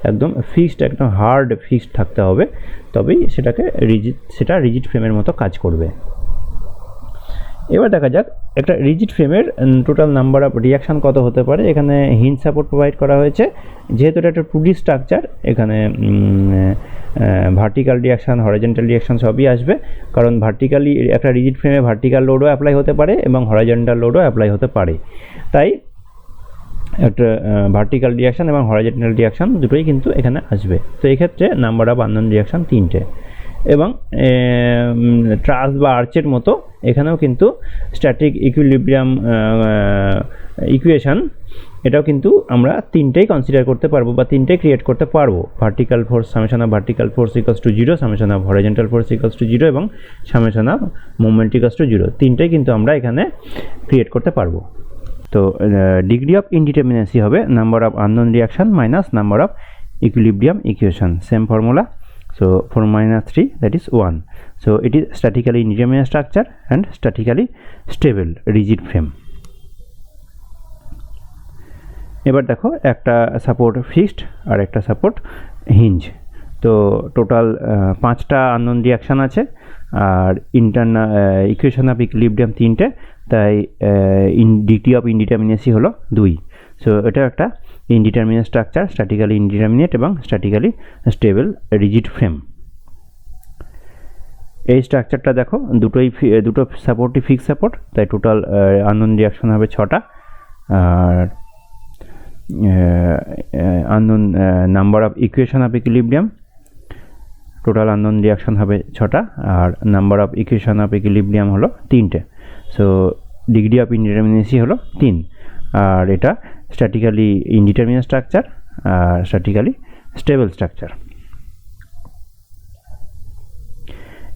একদম ফিক্সড, একদম হার্ড ফিক্সড থাকতে হবে, তবেই সেটাকে রিজিড ফ্রেমের মতো কাজ করবে। এবার দেখা যাক একটা রিজিড ফ্রেমের টোটাল নাম্বার অফ রিয়াকশান কত হতে পারে। এখানে হিঞ্জ সাপোর্ট প্রোভাইড করা হয়েছে, যেহেতু এটা একটা 2D স্ট্রাকচার, এখানে ভার্টিক্যাল রিয়াকশান, হরাইজন্টাল রিয়াকশান সবই আসবে, কারণ ভার্টিক্যালি একটা রিজিড ফ্রেমে ভার্টিক্যাল লোডও অ্যাপ্লাই হতে পারে এবং হরাইজন্টাল লোডও অ্যাপ্লাই হতে পারে, তাই একটা ভার্টিক্যাল রিয়াকশান এবং হরাইজন্টাল রিয়াকশান দুটোই কিন্তু এখানে আসবে। তো এক্ষেত্রে নাম্বার অফ আননোন রিয়াকশান 3টে, এবং ট্রাস বা আর্চের মতো এখানেও কিন্তু স্ট্যাটিক ইকুইলিব্রিয়াম ইকুয়েশান, এটাও কিন্তু আমরা 3টেই কনসিডার করতে পারবো বা 3টেই ক্রিয়েট করতে পারবো। Vertical force, summation of vertical force equals to 0, summation of horizontal force equals to 0 এবং summation of movement equals to 0, 3টেই কিন্তু আমরা এখানে ক্রিয়েট করতে পারবো। তো ডিগ্রি অফ ইনডিটারমিনেসি হবে number of unknown reaction minus number of equilibrium equation, same formula. So 4 minus 3, that is 1. So it is statically indeterminate structure and statically stable rigid frame. এবার দেখো একটা সাপোর্ট ফিক্সড আর একটা support hinge. তো total 5টা unknown reaction আছে, আর internal equation of equilibrium 3টে, তাই degree of ইনডিটারমিনেসি হলো 2। সো এটা একটা ইনডিটারমিনেট স্ট্রাকচার, স্ট্যাটিক্যালি ইনডিটারমিনেট এবং স্ট্যাটিক্যালি স্টেবল রিজিড ফ্রেম। এই স্ট্রাকচারটা দেখো দুটো সাপোর্টই ফিক্স সাপোর্ট, তাই টোটাল আননোন রিয়াকশন হবে 6টা, আর unknown number of equation of equilibrium, total unknown reaction হবে 6টা, আর number of equation of equilibrium হলো 3টে। সো ডিগ্রি অফ ইনডিটারমিনেসি হলো 3, আর এটা স্ট্যাটিক্যালি ইনডিটারমিনেট স্ট্রাকচার আর স্ট্যাটিক্যালি স্টেবল স্ট্রাকচার।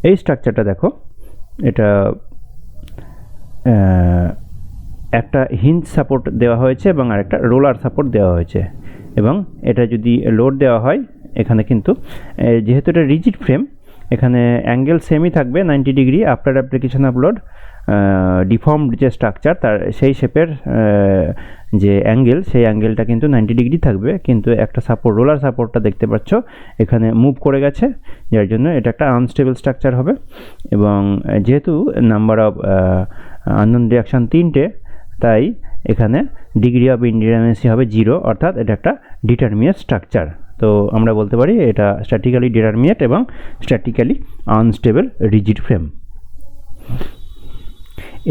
এই স্ট্রাকচারটা দেখো, এটা একটা হিঞ্জ সাপোর্ট দেওয়া হয়েছে এবং আরেকটা রোলার সাপোর্ট দেওয়া হয়েছে, এবং এটা যদি লোড দেওয়া হয় এখানে কিন্তু যেহেতু এটা রিজিড ফ্রেম, এখানে অ্যাঙ্গেল সেমই থাকবে 90 degree after application of load. Deformed যে স্ট্রাকচার তার সেই শেপের যে অ্যাঙ্গেল, সেই অ্যাঙ্গেলটা কিন্তু 90 ডিগ্রি থাকবে, কিন্তু একটা সাপোর্ট, রোলার সাপোর্টটা দেখতে পাচ্ছ এখানে মুভ করে গেছে, যার জন্য এটা একটা আনস্টেবল স্ট্রাকচার হবে। এবং যেহেতু নাম্বার অফ আননোন রিয়াকশান 3টে, তাই এখানে ডিগ্রি অফ ইনডিটারমিনেসি হবে 0, অর্থাৎ এটা একটা ডিটারমিনেট স্ট্রাকচার। তো আমরা বলতে পারি এটা স্ট্যাটিক্যালি ডিটারমিনেট এবং স্ট্যাটিক্যালি আনস্টেবল রিজিড ফ্রেম।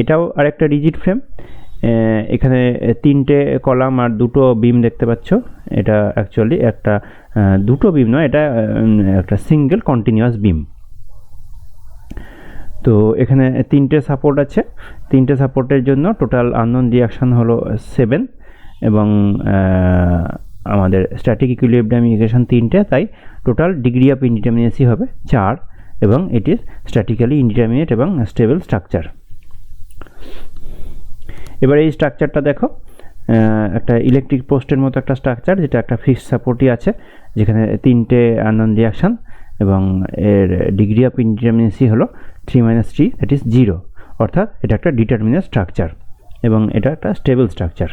এটাও আরেকটা রিজিড ফ্রেম, এখানে 3টে কলাম আর 2টো বিম দেখতে পাচ্ছ। এটা অ্যাকচুয়ালি একটা দুটো বিম নয়, এটা একটা সিঙ্গেল কন্টিনিউয়াস বিম। তো এখানে 3টে সাপোর্ট আছে, 3টে সাপোর্টের জন্য টোটাল আননোন রিয়াকশান হলো 7, এবং আমাদের স্ট্যাটিক ইকুইলিব্রিয়াম ইকুয়েশন 3টে, তাই টোটাল ডিগ্রি অফ ইনডিটারমিনেসি হবে 4, এবং ইট ইজ স্ট্যাটিক্যালি ইনডিটারমিনেট এবং স্টেবল স্ট্রাকচার। এবার এই স্ট্রাকচারটা দেখো, একটা ইলেকট্রিক পোস্টের মতো একটা স্ট্রাকচার, যেটা একটা ফিক্সড সাপোর্টই আছে, যেখানে 3টে আননোন রিয়াকশান এবং এর ডিগ্রি অফ ইনডিটারমিনেন্সি হলো 3 - 3, দ্যাট ইজ 0, অর্থাৎ এটা একটা ডিটারমিনেট স্ট্রাকচার এবং এটা একটা স্টেবল স্ট্রাকচার।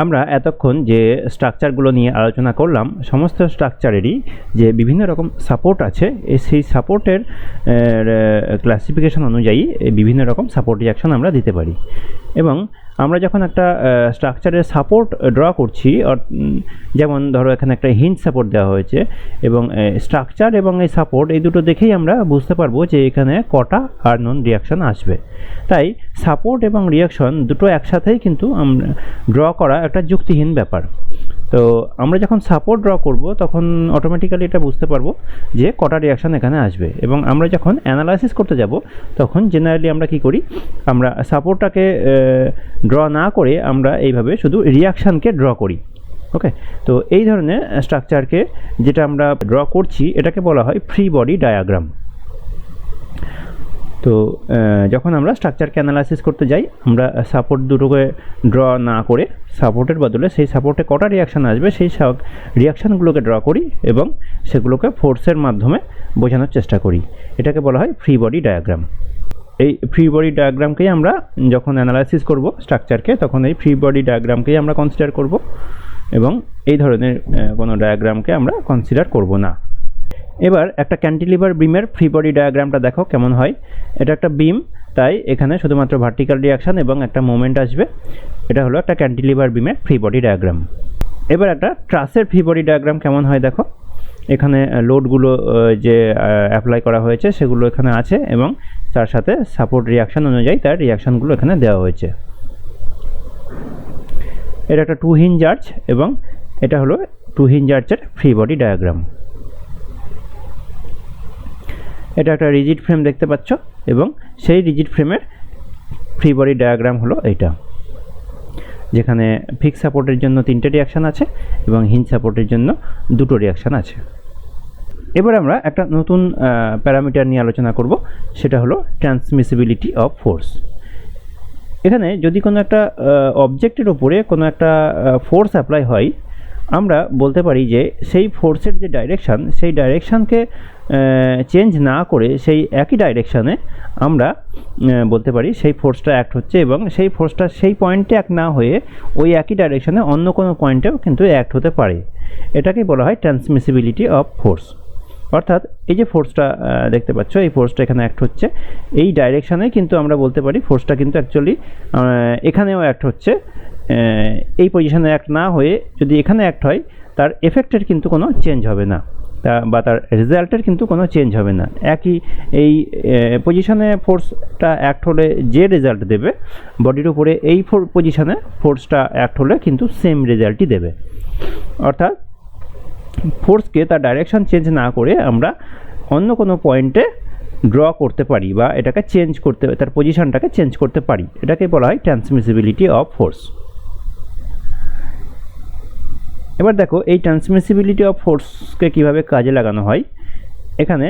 আমরা এতক্ষণ যে স্ট্রাকচারগুলো নিয়ে আলোচনা করলাম, সমস্ত স্ট্রাকচারেরই যে বিভিন্ন রকম সাপোর্ট আছে, সেই সাপোর্টের ক্লাসিফিকেশন অনুযায়ী বিভিন্ন রকম সাপোর্ট রিয়াকশন আমরা দিতে পারি। এবং আমরা যখন একটা স্ট্রাকচারের সাপোর্ট ড্র করছি, যেমন ধরো এখানে একটা হিঞ্জ সাপোর্ট দেওয়া হয়েছে, এবং স্ট্রাকচার এবং এই সাপোর্ট এই দুটো দেখেই আমরা বুঝতে পারবো যে এখানে কটা আননোন রিয়াকশন আসবে। তাই সাপোর্ট এবং রিয়াকশন দুটো একসাথেই কিন্তু আমরা ড্র করা একটা যুক্তিহীন ব্যাপার। তো আমরা যখন সাপোর্ট ড্র করব তখন অটোমেটিক্যালি এটা বুঝতে পারবো যে কটা রিয়াকশান এখানে আসবে। এবং আমরা যখন অ্যানালাইসিস করতে যাব তখন জেনারেলি আমরা কি করি, আমরা সাপোর্টটাকে ড্র না করে আমরা এইভাবে শুধু রিয়াকশানকে ড্র করি। ওকে, তো এই ধরনের স্ট্রাকচারকে যেটা আমরা ড্র করছি এটাকে বলা হয় ফ্রি বডি ডায়াগ্রাম। তো যখন আমরা স্ট্রাকচারকে অ্যানালাইসিস করতে যাই, আমরা সাপোর্ট দুটোকে ড্র না করে সাপোর্টের বদলে সেই সাপোর্টে কটা রিয়াকশান আসবে সেই রিয়াকশানগুলোকে ড্র করি এবং সেগুলোকে ফোর্সের মাধ্যমে বোঝানোর চেষ্টা করি। এটাকে বলা হয় ফ্রি বডি ডায়াগ্রাম। এই ফ্রি বডি ডায়াগ্রামকেই আমরা যখন অ্যানালাইসিস করব স্ট্রাকচারকে, তখন এই ফ্রি বডি ডায়াগ্রামকেই আমরা কনসিডার করব এবং এই ধরনের কোনো ডায়াগ্রামকে আমরা কনসিডার করব না। এবার একটা ক্যান্টিলিভার বিমের ফ্রি বডি ডায়াগ্রামটা দেখো কেমন হয়। এটা একটা বিম, তাই এখানে শুধুমাত্র ভার্টিক্যাল রিয়াকশান এবং একটা মোমেন্ট আসবে। এটা হলো একটা ক্যান্টিলিভার বিমের ফ্রি বডি ডায়াগ্রাম। এবার একটা ট্রাসের ফ্রি বডি ডায়াগ্রাম কেমন হয় দেখো। এখানে লোডগুলো যে অ্যাপ্লাই করা হয়েছে সেগুলো এখানে আছে এবং তার সাথে সাপোর্ট রিয়াকশান অনুযায়ী তার রিয়াকশানগুলো এখানে দেওয়া হয়েছে। এটা একটা 2 হিঞ্জ আর্চ এবং এটা হলো 2 হিঞ্জ আর্চের ফ্রি বডি ডায়াগ্রাম। এটা একটা রিজিড ফ্রেম দেখতে পাচ্ছ এবং সেই রিজিড ফ্রেমের ফ্রি বডি ডায়াগ্রাম হলো এইটা, যেখানে ফিক্স সাপোর্টের জন্য 3টে রিয়াকশান আছে এবং হিঞ্জ সাপোর্টের জন্য 2টো রিয়াকশান আছে। এবার আমরা একটা নতুন প্যারামিটার নিয়ে আলোচনা করব, সেটা হলো ট্রান্সমিসিবিলিটি অফ ফোর্স। এখানে যদি কোনো একটা অবজেক্টের ওপরে কোনো একটা ফোর্স অ্যাপ্লাই হয়, আমরা বলতে পারি যে সেই ফোর্সের যে ডাইরেকশান, সেই ডাইরেকশানকে চেঞ্জ না করে সেই একই ডাইরেকশানে আমরা বলতে পারি সেই ফোর্সটা অ্যাক্ট হচ্ছে এবং সেই ফোর্সটা সেই পয়েন্টে অ্যাক্ট না হয়ে ওই একই ডাইরেকশানে অন্য কোনো পয়েন্টেও কিন্তু অ্যাক্ট হতে পারে। এটাকেই বলা হয় ট্রান্সমিসিবিলিটি অফ ফোর্স। অর্থাৎ এই যে ফোর্সটা দেখতে পাচ্ছ, এই ফোর্সটা এখানে অ্যাক্ট হচ্ছে এই ডাইরেকশানে, কিন্তু আমরা বলতে পারি ফোর্সটা কিন্তু অ্যাকচুয়ালি এখানেও অ্যাক্ট হচ্ছে। এই পজিশানে অ্যাক্ট না হয়ে যদি এখানে অ্যাক্ট হয়, তার এফেক্টের কিন্তু কোনো চেঞ্জ হবে না, বা তার রেজাল্টের কিন্তু কোনো চেঞ্জ হবে না। একই এই পজিশানে ফোর্সটা অ্যাক্ট হলে যে রেজাল্ট দেবে বডির উপরে, এই পজিশানে ফোর্সটা অ্যাক্ট হলে কিন্তু সেম রেজাল্টই দেবে। অর্থাৎ ফোর্সকে তার ডাইরেকশন চেঞ্জ না করে আমরা অন্য কোনো পয়েন্টে ড্র করতে পারি বা এটাকে চেঞ্জ করতে, তার পজিশনটাকে চেঞ্জ করতে পারি। এটাকে বলা হয় ট্রান্সমিসিবিলিটি অফ ফোর্স। এবার দেখো এই ট্রান্সমিসিবিলিটি অফ ফোর্সকে কীভাবে কাজে লাগানো হয়। এখানে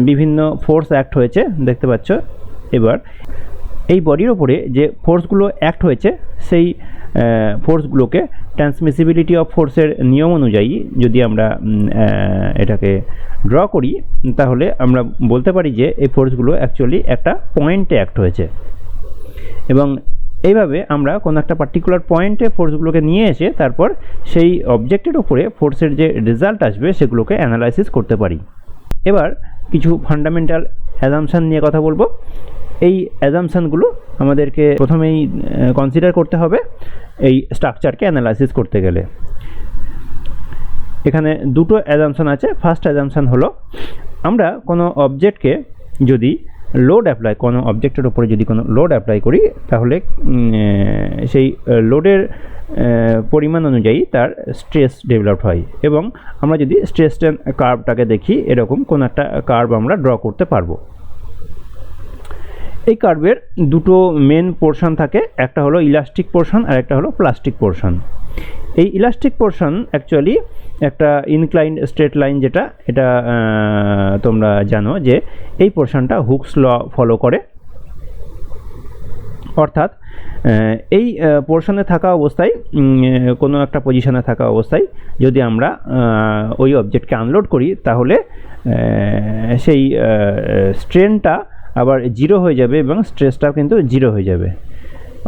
বিভিন্ন ফোর্স অ্যাক্ট হয়েছে দেখতে পাচ্ছ। এবার এই বডির ওপরে যে ফোর্সগুলো অ্যাক্ট হয়েছে সেই ফোর্সগুলোকে ট্রান্সমিসিবিলিটি অফ ফোর্সের নিয়ম অনুযায়ী যদি আমরা এটাকে ড্র করি, তাহলে আমরা বলতে পারি যে এই ফোর্সগুলো অ্যাকচুয়ালি একটা পয়েন্টে অ্যাক্ট হয়েছে এবং এইভাবে আমরা কোনো একটা পার্টিকুলার পয়েন্টে ফোর্সগুলোকে নিয়ে এসে তারপর সেই অবজেক্টের উপরে ফোর্সের যে রেজাল্ট আসবে সেগুলোকে অ্যানালাইসিস করতে পারি। এবার কিছু ফান্ডামেন্টাল অ্যাজাম্পশান নিয়ে কথা বলবো। এই অ্যাজাম্পশানগুলো আমাদেরকে প্রথমেই কনসিডার করতে হবে এই স্ট্রাকচারকে অ্যানালাইসিস করতে গেলে। এখানে দুটো অ্যাজাম্পশান আছে। ফার্স্ট অ্যাজাম্পশান হলো, আমরা কোনো অবজেক্টকে যদি লোড অ্যাপ্লাই, কোনো অবজেক্টের উপরে যদি কোনো লোড অ্যাপ্লাই করি, তাহলে সেই লোডের পরিমাণ অনুযায়ী তার স্ট্রেস ডেভেলপ হয় এবং আমরা যদি স্ট্রেস কার্ভটাকে দেখি, এরকম কোনো একটা কার্ভ আমরা ড্র করতে পারবো। এই কার্ভের দুটো মেন পোর্শন থাকে, একটা হলো ইলাস্টিক পোর্শন আর একটা হলো প্লাস্টিক পোর্শন। এই ইলাস্টিক পোর্শন অ্যাকচুয়ালি একটা ইনক্লাইন্ড স্ট্রেট লাইন, যেটা এটা তোমরা জানো যে এই পোর্শনটা হুকস ল ফলো করে। অর্থাৎ এই পোর্শনে থাকা অবস্থায়, কোনো একটা পজিশনে থাকা অবস্থায় যদি আমরা ওই অবজেক্টকে আনলোড করি, তাহলে সেই স্ট্রেনটা আবার জিরো হয়ে যাবে এবং স্ট্রেসটাও কিন্তু জিরো হয়ে যাবে।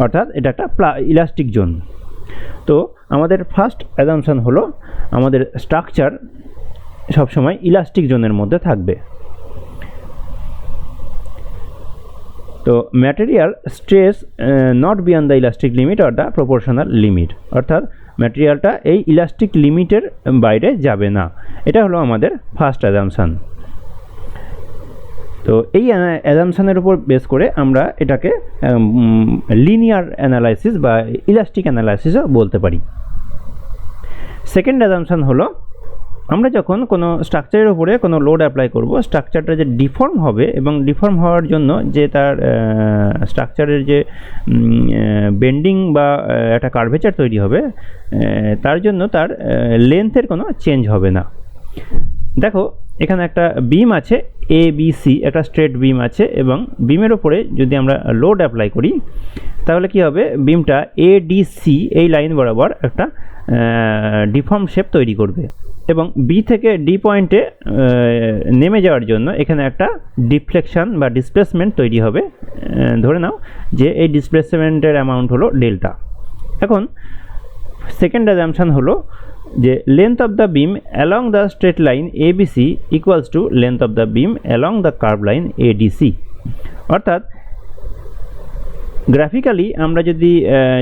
অর্থাৎ এটা একটা ইলাস্টিক জোন। তো আমাদের ফার্স্ট অ্যাজাম্পশন হলো আমাদের স্ট্রাকচার সবসময় ইলাস্টিক জোনের মধ্যে থাকবে। তো material stress not beyond the elastic limit or the proportional limit, অর্থাৎ ম্যাটেরিয়ালটা এই ইলাস্টিক লিমিটের বাইরে যাবে না। এটা হলো আমাদের ফার্স্ট অ্যাজাম্পশন। তো এই অ্যাজাম্পশনের উপর বেস করে আমরা এটাকে লিনিয়ার অ্যানালাইসিস বা ইলাস্টিক অ্যানালাইসিসও বলতে পারি। সেকেন্ড অ্যাজাম্পশন হলো আমরা যখন কোনো স্ট্রাকচারের উপরে কোনো লোড অ্যাপ্লাই করব, স্ট্রাকচারটা যে ডিফর্ম হবে এবং ডিফর্ম হওয়ার জন্য যে তার স্ট্রাকচারের যে বেন্ডিং বা একটা কার্ভেচার তৈরি হবে, তার জন্য তার লেন্থের কোনো চেঞ্জ হবে না। দেখো এখানে একটা বিম আছে ABC, একটা স্ট্রেট বিম আছে, এবং বিমের ওপরে যদি আমরা লোড অ্যাপ্লাই করি তাহলে কি হবে, বিমটা ADC এই লাইন বরাবর একটা ডিফর্ম শেপ তৈরি করবে এবং বি থেকে ডি পয়েন্টে নেমে যাওয়ার জন্য এখানে একটা ডিফ্লেকশন বা ডিসপ্লেসমেন্ট তৈরি হবে। ধরে নাও যে এই ডিসপ্লেসমেন্টের অ্যামাউন্ট হলো ডেল্টা। এখন সেকেন্ড অ্যাজাম্পশন হলো যে length of the beam along the straight line ABC equals to length of the beam along the curve line ADC। অর্থাৎ গ্রাফিক্যালি আমরা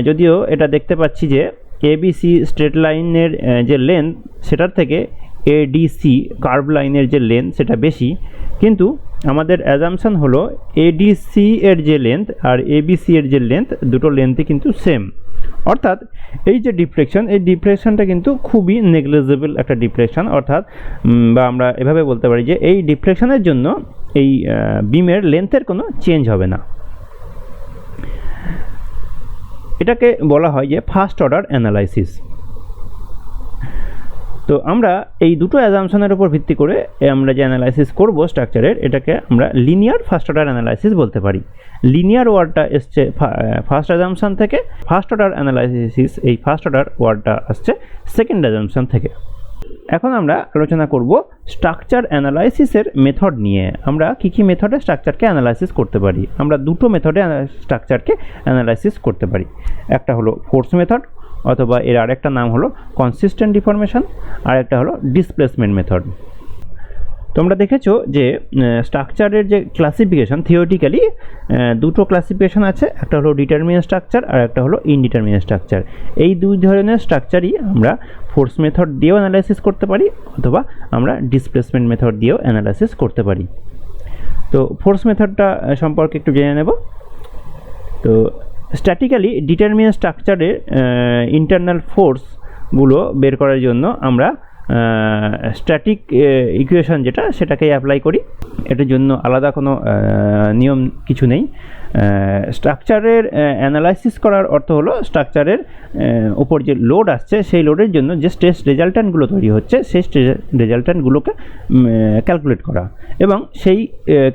যদিও এটা দেখতে পাচ্ছি যে ABC স্ট্রেট লাইনের যে লেন্থ সেটার থেকে ADC কার্ভ লাইনের যে লেন্থ সেটা বেশি, কিন্তু আমাদের অ্যাজাম্পশন হলো ADC এর যে লেন্থ আর ABC এর যে লেন্থ, দুটো লেন্থই কিন্তু সেম। অর্থাৎ এই যে ডিফ্লেকশন, এই ডিফ্লেকশনটা কিন্তু খুবই নেগলিজেবল একটা ডিফ্লেকশন। অর্থাৎ বা আমরা এভাবে বলতে পারি যে এই ডিফ্লেকশনের জন্য এই বিমের লেন্থের কোনো চেঞ্জ হবে না। এটাকে বলা হয় যে ফার্স্ট অর্ডার অ্যানালাইসিস। তো আমরা এই দুটো অ্যাজাম্পশনের উপর ভিত্তি করে আমরা যে অ্যানালাইসিস করব স্ট্রাকচারের, এটাকে আমরা লিনিয়ার ফার্স্ট অর্ডার অ্যানালাইসিস বলতে পারি। লিনিয়ার ওয়ার্ডটা এসছে ফার্স্ট অ্যাজাম্পশন থেকে, ফার্স্ট অর্ডার অ্যানালাইসিস এই ফার্স্ট অর্ডার ওয়ার্ডটা আসছে সেকেন্ড অ্যাজাম্পশন থেকে। এখন আমরা আলোচনা করব স্ট্রাকচার অ্যানালাইসিসের মেথড নিয়ে। আমরা কী মেথডে স্ট্রাকচারকে অ্যানালাইসিস করতে পারি। আমরা দুটো মেথডে স্ট্রাকচারকে অ্যানালাইসিস করতে পারি। একটা হলো ফোর্স মেথড, অথবা এর আরেকটা নাম হলো কনসিস্টেন্ট ডিফরমেশন, আর একটা হলো ডিসপ্লেসমেন্ট মেথড। তোমরা দেখেছো যে স্ট্রাকচারের যে ক্লাসিফিকেশন, থিওরিটিক্যালি দুটো ক্লাসিফিকেশন আছে, একটা হলো ডিটারমিনেন্ট স্ট্রাকচার আর একটা হলো ইনডিটারমিনেন্ট স্ট্রাকচার। এই দুই ধরনের স্ট্রাকচারই আমরা ফোর্স মেথড দিয়েও অ্যানালাইসিস করতে পারি, অথবা আমরা ডিসপ্লেসমেন্ট মেথড দিয়েও অ্যানালাইসিস করতে পারি। তো ফোর্স মেথডটা সম্পর্কে একটু জেনে নেব। তো স্ট্যাটিক্যালি ডিটারমিনেন্ট স্ট্রাকচারের ইন্টারনাল ফোর্সগুলো বের করার জন্য আমরা স্ট্যাটিক ইকুয়েশন যেটা, সেটাকেই অ্যাপ্লাই করি। এটার জন্য আলাদা কোনো নিয়ম কিছু নেই। স্ট্রাকচারের অ্যানালাইসিস করার অর্থ হলো স্ট্রাকচারের ওপর যে লোড আসছে সেই লোডের জন্য যে স্ট্রেস রেজাল্ট্যান্টগুলো তৈরি হচ্ছে সেই স্ট্রেস রেজাল্ট্যান্টগুলোকে ক্যালকুলেট করা, এবং সেই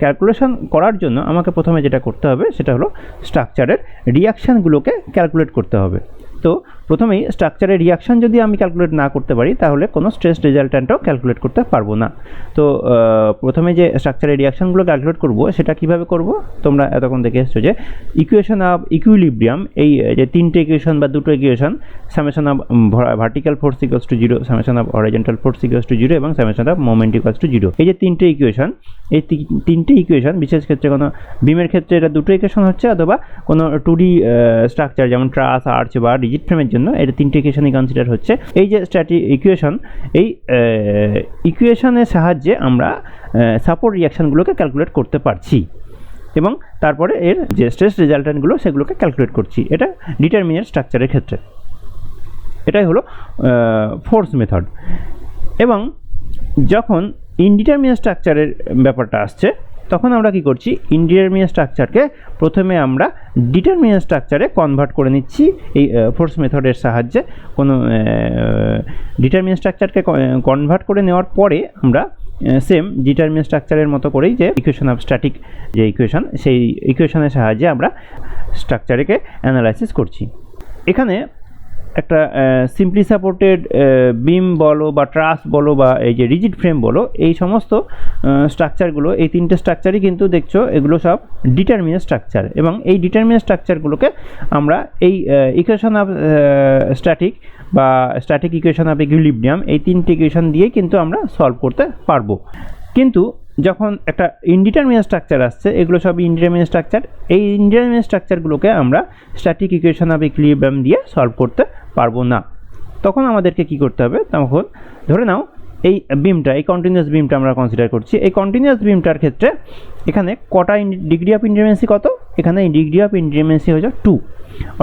ক্যালকুলেশন করার জন্য আমাকে প্রথমে যেটা করতে হবে সেটা হলো স্ট্রাকচারের রিয়াকশানগুলোকে ক্যালকুলেট করতে হবে। তো প্রথমেই স্ট্রাকচারের রিয়াকশান যদি আমি ক্যালকুলেট না করতে পারি তাহলে কোনো স্ট্রেস রেজাল্ট্যান্টও ক্যালকুলেট করতে পারবো না। তো প্রথমে যে স্ট্রাকচারের রিয়াকশানগুলো ক্যালকুলেট করব সেটা কিভাবে করব, তোমরা এতক্ষণ দেখে এসছো যে ইকুয়েশন অফ ইকুইলিব্রিয়াম, এই যে তিনটে ইকুয়েশন বা দুটো equation, summation of vertical force equals to 0, summation of horizontal force equals to 0 এবং summation of moment equals to 0। এই যে তিনটে ইকুয়েশন, এই তিনটে ইকুয়েশন বিশেষ ক্ষেত্রে কোনো বিমের ক্ষেত্রে এটা দুটো ইকুয়েশন হচ্ছে, অথবা কোনো 2D স্ট্রাকচার যেমন ট্রাস, আর্চ বা রিজিড ফ্রেমের জন্য এটা তিনটে ইকুয়েশনই কনসিডার হচ্ছে। এই যে ইকুয়েশন, এই ইকুয়েশনের সাহায্যে আমরা সাপোর্ট রিয়াকশানগুলোকে ক্যালকুলেট করতে পারছি এবং তারপরে এর যে স্ট্রেস রেজাল্ট্যান্টগুলো সেগুলোকে ক্যালকুলেট করছি। এটা ডিটারমিনেন্ট স্ট্রাকচারের ক্ষেত্রে এটাই হলো ফোর্স মেথড। এবং যখন ইনডিটারমিনেন্ট স্ট্রাকচারের ব্যাপারটা আসছে, তখন আমরা কি করছি, ইনডিটারমিনেট স্ট্রাকচারকে প্রথমে আমরা ডিটারমিনেট স্ট্রাকচারে কনভার্ট করে নিচ্ছি এই ফোর্স মেথডের সাহায্যে। কোনো ডিটারমিনেট স্ট্রাকচারকে কনভার্ট করে নেওয়ার পরে আমরা সেম ডিটারমিনেট স্ট্রাকচারের মতো করেই যে ইকুয়েশন অফ স্ট্যাটিক যে ইকুয়েশন, সেই ইকুয়েশনের সাহায্যে আমরা স্ট্রাকচারকে অ্যানালাইসিস করছি। এখানে একটা সিম্পলি সাপোর্টেড বিম বলো বা ট্রাস বলো বা এই যে রিজিড ফ্রেম বলো, এই সমস্ত স্ট্রাকচারগুলো, এই তিনটে স্ট্রাকচারই কিন্তু দেখছো এগুলো সব ডিটারমিনেট স্ট্রাকচার, এবং এই ডিটারমিনেট স্ট্রাকচারগুলোকে আমরা এই ইকুয়েশন অফ স্ট্যাটিক বা স্ট্যাটিক ইকুয়েশন অফ ইকুইলিব্রিয়াম, এই তিনটে ইকুয়েশন দিয়েই কিন্তু আমরা সলভ করতে পারবো। কিন্তু যখন একটা ইনডিটারমিনেট স্ট্রাকচার আসছে, এগুলো সব ইনডিটারমিনেট স্ট্রাকচার, এই ইনডিটারমিনেট স্ট্রাকচারগুলোকে আমরা স্ট্যাটিক ইকুয়েশন অফ ইকুইলিব্রিয়াম দিয়ে সলভ করতে পারবো না। তখন আমাদেরকে কি করতে হবে, তখন ধরে নাও এই বিমটা, এই কন্টিনিউয়াস বিমটা আমরা কনসিডার করছি। এই কন্টিনিউয়াস বিমটার ক্ষেত্রে এখানে কটা ডিগ্রি অফ ইনডিটারমিনেন্সি কত, এখানে ডিগ্রি অফ ইনডিটারমিনেন্সি হচ্ছে 2,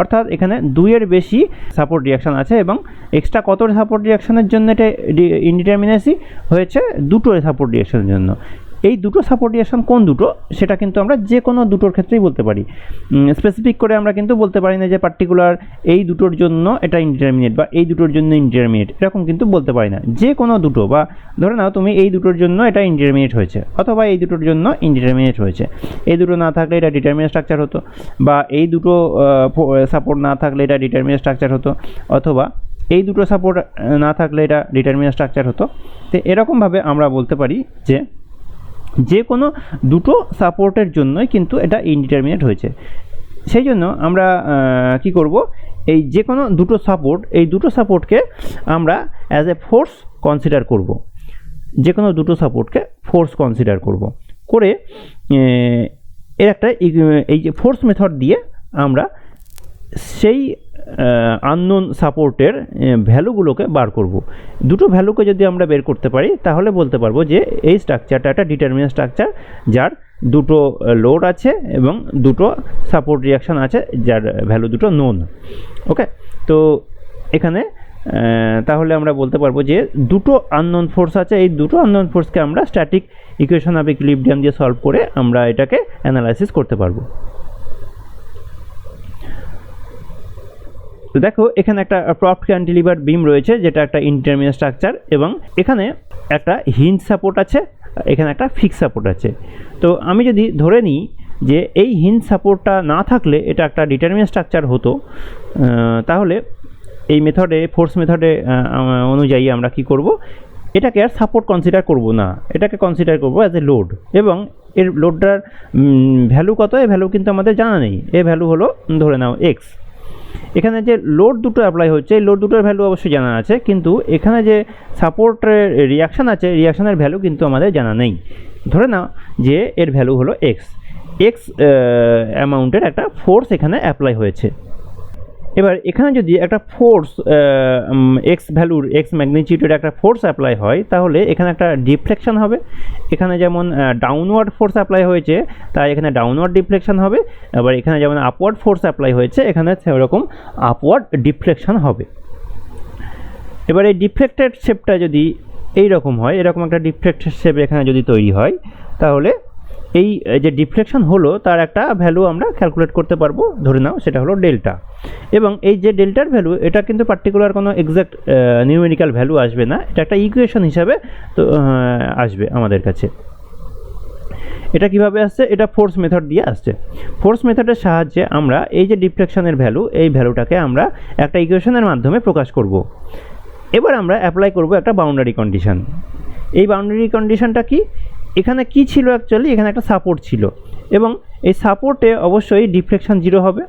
অর্থাৎ এখানে 2-এর বেশি সাপোর্ট রিয়াকশান আছে, এবং এক্সট্রা কত সাপোর্ট রিয়াকশানের জন্য এটা ইনডিটারমিনেন্সি হয়েছে, 2টো সাপোর্ট রিয়াকশানের জন্য। এই দুটো সাপোর্ট রিয়াকশন কোন দুটো, সেটা কিন্তু আমরা যে কোনো দুটোর ক্ষেত্রেই বলতে পারি। স্পেসিফিক করে আমরা কিন্তু বলতে পারি না যে পার্টিকুলার এই দুটোর জন্য এটা ইনডিটারমিনেট বা এই দুটোর জন্য ইনডিটারমিনেট, এরকম কিন্তু বলতে পারি না। যে কোনো দুটো, বা ধরে নাও তুমি এই দুটোর জন্য এটা ইনডিটারমিনেট হয়েছে, অথবা এই দুটোর জন্য ইনডিটারমিনেট হয়েছে, এই দুটো না থাকলে এটা ডিটারমিনেট স্ট্রাকচার হতো, বা এই দুটো সাপোর্ট না থাকলে এটা ডিটারমিনেট স্ট্রাকচার হতো, অথবা এই দুটো সাপোর্ট না থাকলে এটা ডিটারমিনেট স্ট্রাকচার হতো। তো এরকমভাবে আমরা বলতে পারি যে কোনো দুটো সাপোর্টের জন্যই কিন্তু এটা ইনডিটারমিনেট হয়েছে। সেই জন্য আমরা কি করব, এই যে কোনো দুটো সাপোর্ট, এই দুটো সাপোর্টকে আমরা অ্যাজ এ ফোর্স কনসিডার করব, যে কোনো দুটো সাপোর্টকে ফোর্স কনসিডার করব করে এর একটা এই যে ফোর্স মেথড দিয়ে আমরা সেই আননোন সাপোর্টের ভ্যালুগুলোকে বার করব। দুটো ভ্যালুকে যদি আমরা বের করতে পারি, তাহলে বলতে পারবো যে এই স্ট্রাকচারটা একটা ডিটারমিনেট স্ট্রাকচার, যার দুটো লোড আছে এবং দুটো সাপোর্ট রিয়াকশান আছে, যার ভ্যালু দুটো নোন। ওকে, তো এখানে তাহলে আমরা বলতে পারবো যে দুটো আননোন ফোর্স আছে, এই দুটো আননোন ফোর্সকে আমরা স্ট্যাটিক ইকুয়েশন অফ ইকুইলিব্রিয়াম দিয়ে সলভ করে আমরা এটাকে অ্যানালাইসিস করতে পারবো। তো দেখো, এখানে একটা প্রপড ক্যান্টিলিভার বিম রয়েছে, যেটা একটা ইনডিটারমিনেট স্ট্রাকচার, এবং এখানে একটা হিঞ্জ সাপোর্ট আছে, এখানে একটা ফিক্স সাপোর্ট আছে। তো আমি যদি ধরে নিই যে এই হিঞ্জ সাপোর্টটা না থাকলে এটা একটা ডিটারমিনেট স্ট্রাকচার হতো, তাহলে এই মেথডে, ফোর্স মেথডে অনুযায়ী আমরা কি করব, এটাকে আর সাপোর্ট কনসিডার করব না, এটাকে কনসিডার করব অ্যাজ এ লোড, এবং এর লোডটার ভ্যালু কত, এই ভ্যালু কিন্তু আমাদের জানা নেই। এই ভ্যালু হলো ধরে নাও এক্স। এখানে যে লোড দুটো অ্যাপ্লাই হচ্ছে, এই লোড দুটোর ভ্যালু অবশ্যই জানা আছে, কিন্তু এখানে যে সাপোর্টের রিয়াকশান আছে, রিয়াকশানের ভ্যালু কিন্তু আমাদের জানা নেই। ধরে নাও যে এর ভ্যালু হলো এক্স অ্যামাউন্টের একটা ফোর্স এখানে অ্যাপ্লাই হয়েছে। এবার এখানে যদি একটা ফোর্স এক্স ভ্যালুর, এক্স ম্যাগনিটিউডের একটা ফোর্স অ্যাপ্লাই হয়, তাহলে এখানে একটা ডিফ্লেকশন হবে। এখানে যেমন ডাউনওয়ার্ড ফোর্স অ্যাপ্লাই হয়েছে, তাই এখানে ডাউনওয়ার্ড ডিফ্লেকশন হবে। এবার এখানে যেমন আপওয়ার্ড ফোর্স অ্যাপ্লাই হয়েছে, এখানে সেরকম আপওয়ার্ড ডিফ্লেকশন হবে। এবার এই ডিফ্লেক্টেড শেপটা যদি এই রকম হয়, এরকম একটা ডিফ্লেক্টেড শেপ এখানে যদি তৈরি হয়, তাহলে এই যে ডিফ্লেকশন হলো তার একটা ভ্যালু আমরা ক্যালকুলেট করতে পারবো, ধরে নাও সেটা হলো ডেল্টা। এবং এই যে ডেল্টার ভ্যালু, এটা কিন্তু পার্টিকুলার কোনো এক্স্যাক্ট নিউমেরিক্যাল ভ্যালু আসবে না, এটা একটা ইকুয়েশন হিসাবে তো আসবে আমাদের কাছে। এটা কিভাবে আসছে, এটা ফোর্স মেথড দিয়ে আসছে। ফোর্স মেথডের সাহায্যে আমরা এই যে ডিফ্লেকশনের ভ্যালু, এই ভ্যালুটাকে আমরা একটা ইকুয়েশনের মাধ্যমে প্রকাশ করব। এবার আমরা অ্যাপ্লাই করব একটা বাউন্ডারি কন্ডিশন। এই বাউন্ডারি কন্ডিশনটা কি, এখানে কি ছিল, অ্যাকচুয়ালি এখানে একটা সাপোর্ট ছিল, এবং এই সাপোর্টে অবশ্যই ডিফ্লেকশন 0 হবে।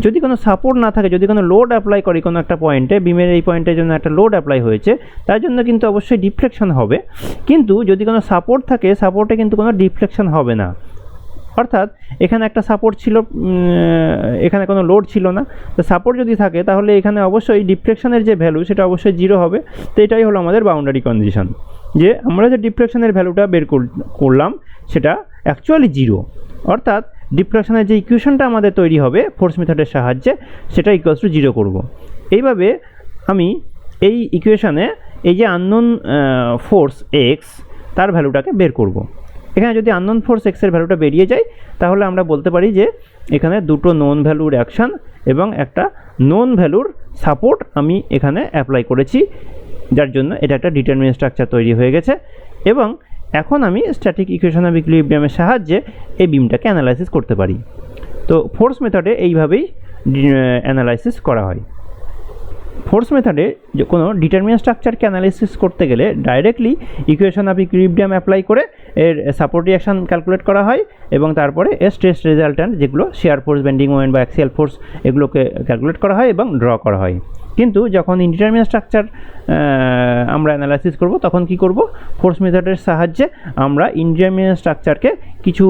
যদি কোনো সাপোর্ট না থাকে, যদি কোনো লোড অ্যাপ্লাই করি কোনো একটা পয়েন্টে, বিমের এই পয়েন্টের জন্য একটা লোড অ্যাপ্লাই হয়েছে, তার জন্য কিন্তু অবশ্যই ডিফ্লেকশন হবে। কিন্তু যদি কোনো সাপোর্ট থাকে, সাপোর্টে কিন্তু কোনো ডিফ্লেকশন হবে না। অর্থাৎ এখানে একটা সাপোর্ট ছিল, এখানে কোনো লোড ছিল না, তো সাপোর্ট যদি থাকে তাহলে এখানে অবশ্যই ডিফ্লেকশনের যে ভ্যালু সেটা অবশ্যই 0 হবে। তো এটাই হলো আমাদের বাউন্ডারি কন্ডিশন, যে আমরা যে ডিফ্লেকশনের ভ্যালুটা বের করলাম সেটা অ্যাকচুয়ালি 0, অর্থাৎ ডিফ্লেকশনের যে ইকুয়েশনটা আমাদের তৈরি হবে ফোর্স মেথডের সাহায্যে, সেটা ইকুয়ালস টু 0 করব। এইভাবে আমি এই ইকুয়েশনে এই যে আননোন ফোর্স এক্স, তার ভ্যালুটাকে বের করব। এখানে যদি আননোন ফোর্স এক্সের ভ্যালুটা বেরিয়ে যায় তাহলে আমরা বলতে পারি যে এখানে দুটো নোন ভ্যালুর অ্যাকশান এবং একটা নোন ভ্যালুর সাপোর্ট আমি এখানে অ্যাপ্লাই করেছি, যার জন্য এটা একটা ডিটারমিনেন্ট স্ট্রাকচার তৈরি হয়ে গেছে। এবং এখন আমি স্ট্যাটিক ইকুয়েশন অফ ইকুইলিব্রিয়ামের সাহায্যে এই বিমটাকে অ্যানালাইসিস করতে পারি। তো ফোর্স মেথডে এইভাবেই অ্যানালাইসিস করা হয়। ফোর্স মেথডে কোনো ডিটারমিনেন্ট স্ট্রাকচারকে অ্যানালাইসিস করতে গেলে directly equation of equilibrium apply করে এর সাপোর্ট রিঅ্যাকশন ক্যালকুলেট করা হয় এবং তারপরে এর স্ট্রেস রেজাল্ট্যান্ট যেগুলো শেয়ার ফোর্স, বেন্ডিং মোমেন্ট বা অ্যাক্সিয়াল ফোর্স এগুলোকে ক্যালকুলেট করা হয় এবং ড্র করা হয়। কিন্তু যখন ইনডিটারমিনেন্ট স্ট্রাকচার আমরা অ্যানালাইসিস করব তখন কি করব, ফোর্স মেথডের সাহায্যে আমরা ইনডিটারমিনেন্ট স্ট্রাকচারকে কিছু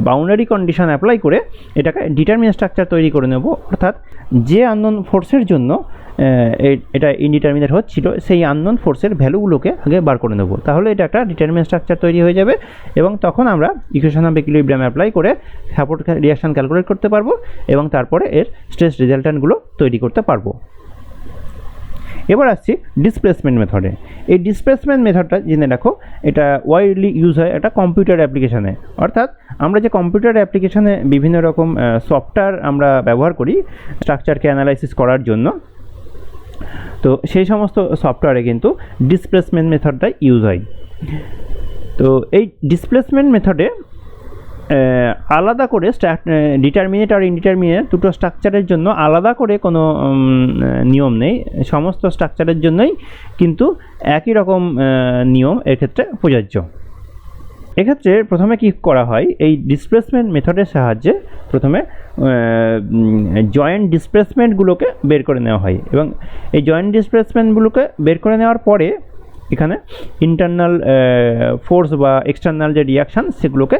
বাউন্ডারি কন্ডিশন অ্যাপ্লাই করে এটাকে ডিটারমিনেন্ট স্ট্রাকচার তৈরি করে নেব। অর্থাৎ যে আননোন ফোর্সের জন্য এটা ইনডিটারমিনেট হচ্ছিল সেই আননোন ফোর্সের ভ্যালুগুলোকে আগে বার করে নেব, তাহলে এটা একটা ডিটারমিনেন্ট স্ট্রাকচার তৈরি হয়ে যাবে এবং তখন আমরা ইকুয়েশন অফ ইকুইলিব্রিয়াম অ্যাপ্লাই করে সাপোর্ট রিঅ্যাকশন ক্যালকুলেট করতে পারবো এবং তারপরে এর স্ট্রেস রেজাল্ট্যান্টগুলো তৈরি করতে পারবো। এবার আসছি ডিসপ্লেসমেন্ট মেথডে। এই ডিসপ্লেসমেন্ট মেথডটা জেনে রাখো, এটা ওয়াইডলি ইউজ হয় একটা কম্পিউটার অ্যাপ্লিকেশানে। অর্থাৎ আমরা যে কম্পিউটার অ্যাপ্লিকেশানে বিভিন্ন রকম সফটওয়্যার আমরা ব্যবহার করি স্ট্রাকচারকে অ্যানালাইসিস করার জন্য, তো সেই সমস্ত সফটওয়্যারে কিন্তু ডিসপ্লেসমেন্ট মেথডটা ইউজ হয়। তো এই ডিসপ্লেসমেন্ট মেথডে আলাদা করে ডিটারমিনেট আর ইনডিটারমিনেট দুটো স্ট্রাকচারের জন্য আলাদা করে কোনো নিয়ম নেই, সমস্ত স্ট্রাকচারের জন্যই কিন্তু একই রকম নিয়ম এক্ষেত্রে প্রযোজ্য। এক্ষেত্রে প্রথমে কি করা হয়, এই ডিসপ্লেসমেন্ট মেথডের সাহায্যে প্রথমে জয়েন্ট ডিসপ্লেসমেন্টগুলোকে বের করে নেওয়া হয় এবং এই জয়েন্ট ডিসপ্লেসমেন্টগুলোকে বের করে নেওয়ার পরে এখানে ইন্টারনাল ফোর্স বা এক্সটার্নাল যে রিয়াকশান সেগুলোকে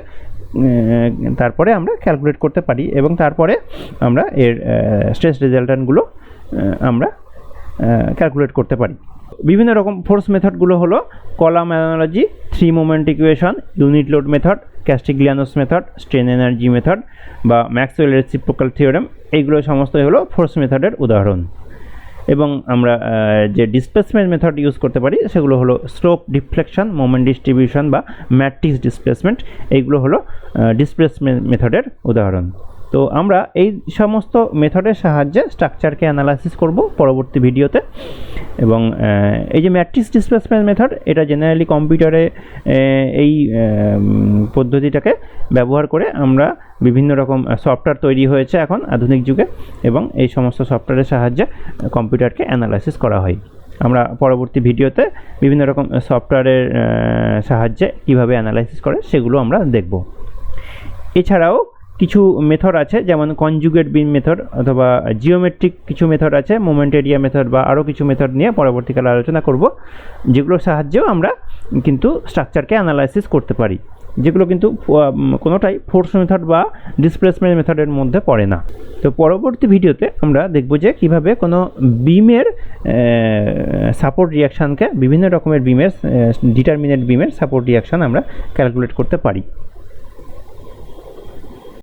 তারপরে আমরা ক্যালকুলেট করতে পারি এবং তারপরে আমরা এর স্ট্রেস রেজাল্ট্যান্টগুলো আমরা ক্যালকুলেট করতে পারি। বিভিন্ন রকম ফোর্স মেথডগুলো হলো column analogy, three moment equation, unit load method, Castigliano's method, strain energy method বা ম্যাক্সওয়েল রেসিপ্রোকাল থিওরেম, এইগুলো সমস্তই হলো ফোর্স মেথডের উদাহরণ। এবং আমরা যে ডিসপ্লেসমেন্ট মেথড ইউজ করতে পারি সেগুলো হলো স্লোপ ডিফ্লেকশন, মোমেন্ট ডিস্ট্রিবিউশন বা ম্যাট্রিক্স ডিসপ্লেসমেন্ট, এইগুলো হলো ডিসপ্লেসমেন্ট মেথডের উদাহরণ। তো আমরা এই সমস্ত মেথডের সাহায্যে স্ট্রাকচারকে অ্যানালাইসিস করব পরবর্তী ভিডিওতে। এবং এই যে ম্যাট্রিক্স ডিসপ্লেসমেন্ট মেথড, এটা জেনারেলি কম্পিউটারে এই পদ্ধতিটাকে ব্যবহার করে আমরা বিভিন্ন রকম সফটওয়্যার তৈরি হয়েছে এখন আধুনিক যুগে এবং এই সমস্ত সফটওয়্যারের সাহায্যে কম্পিউটারকে অ্যানালাইসিস করা হয়। আমরা পরবর্তী ভিডিওতে বিভিন্ন রকম সফটওয়্যারের সাহায্যে কীভাবে অ্যানালাইসিস করে সেগুলো আমরা দেখব। এছাড়াও কিছু মেথড আছে যেমন কনজুগেট বিম মেথড অথবা জিওমেট্রিক কিছু মেথড আছে, মোমেন্ট এরিয়া মেথড বা আরও কিছু মেথড নিয়ে পরবর্তীকালে আলোচনা করব, যেগুলোর সাহায্যেও আমরা কিন্তু স্ট্রাকচারকে অ্যানালাইসিস করতে পারি, যেগুলো কিন্তু কোনোটাই ফোর্স মেথড বা ডিসপ্লেসমেন্ট মেথডের মধ্যে পড়ে না। তো পরবর্তী ভিডিওতে আমরা দেখব যে কীভাবে কোনো বিমের সাপোর্ট রিয়াকশানকে, বিভিন্ন রকমের বিমের ডিটারমিনেট বিমের সাপোর্ট রিয়াকশান আমরা ক্যালকুলেট করতে পারি।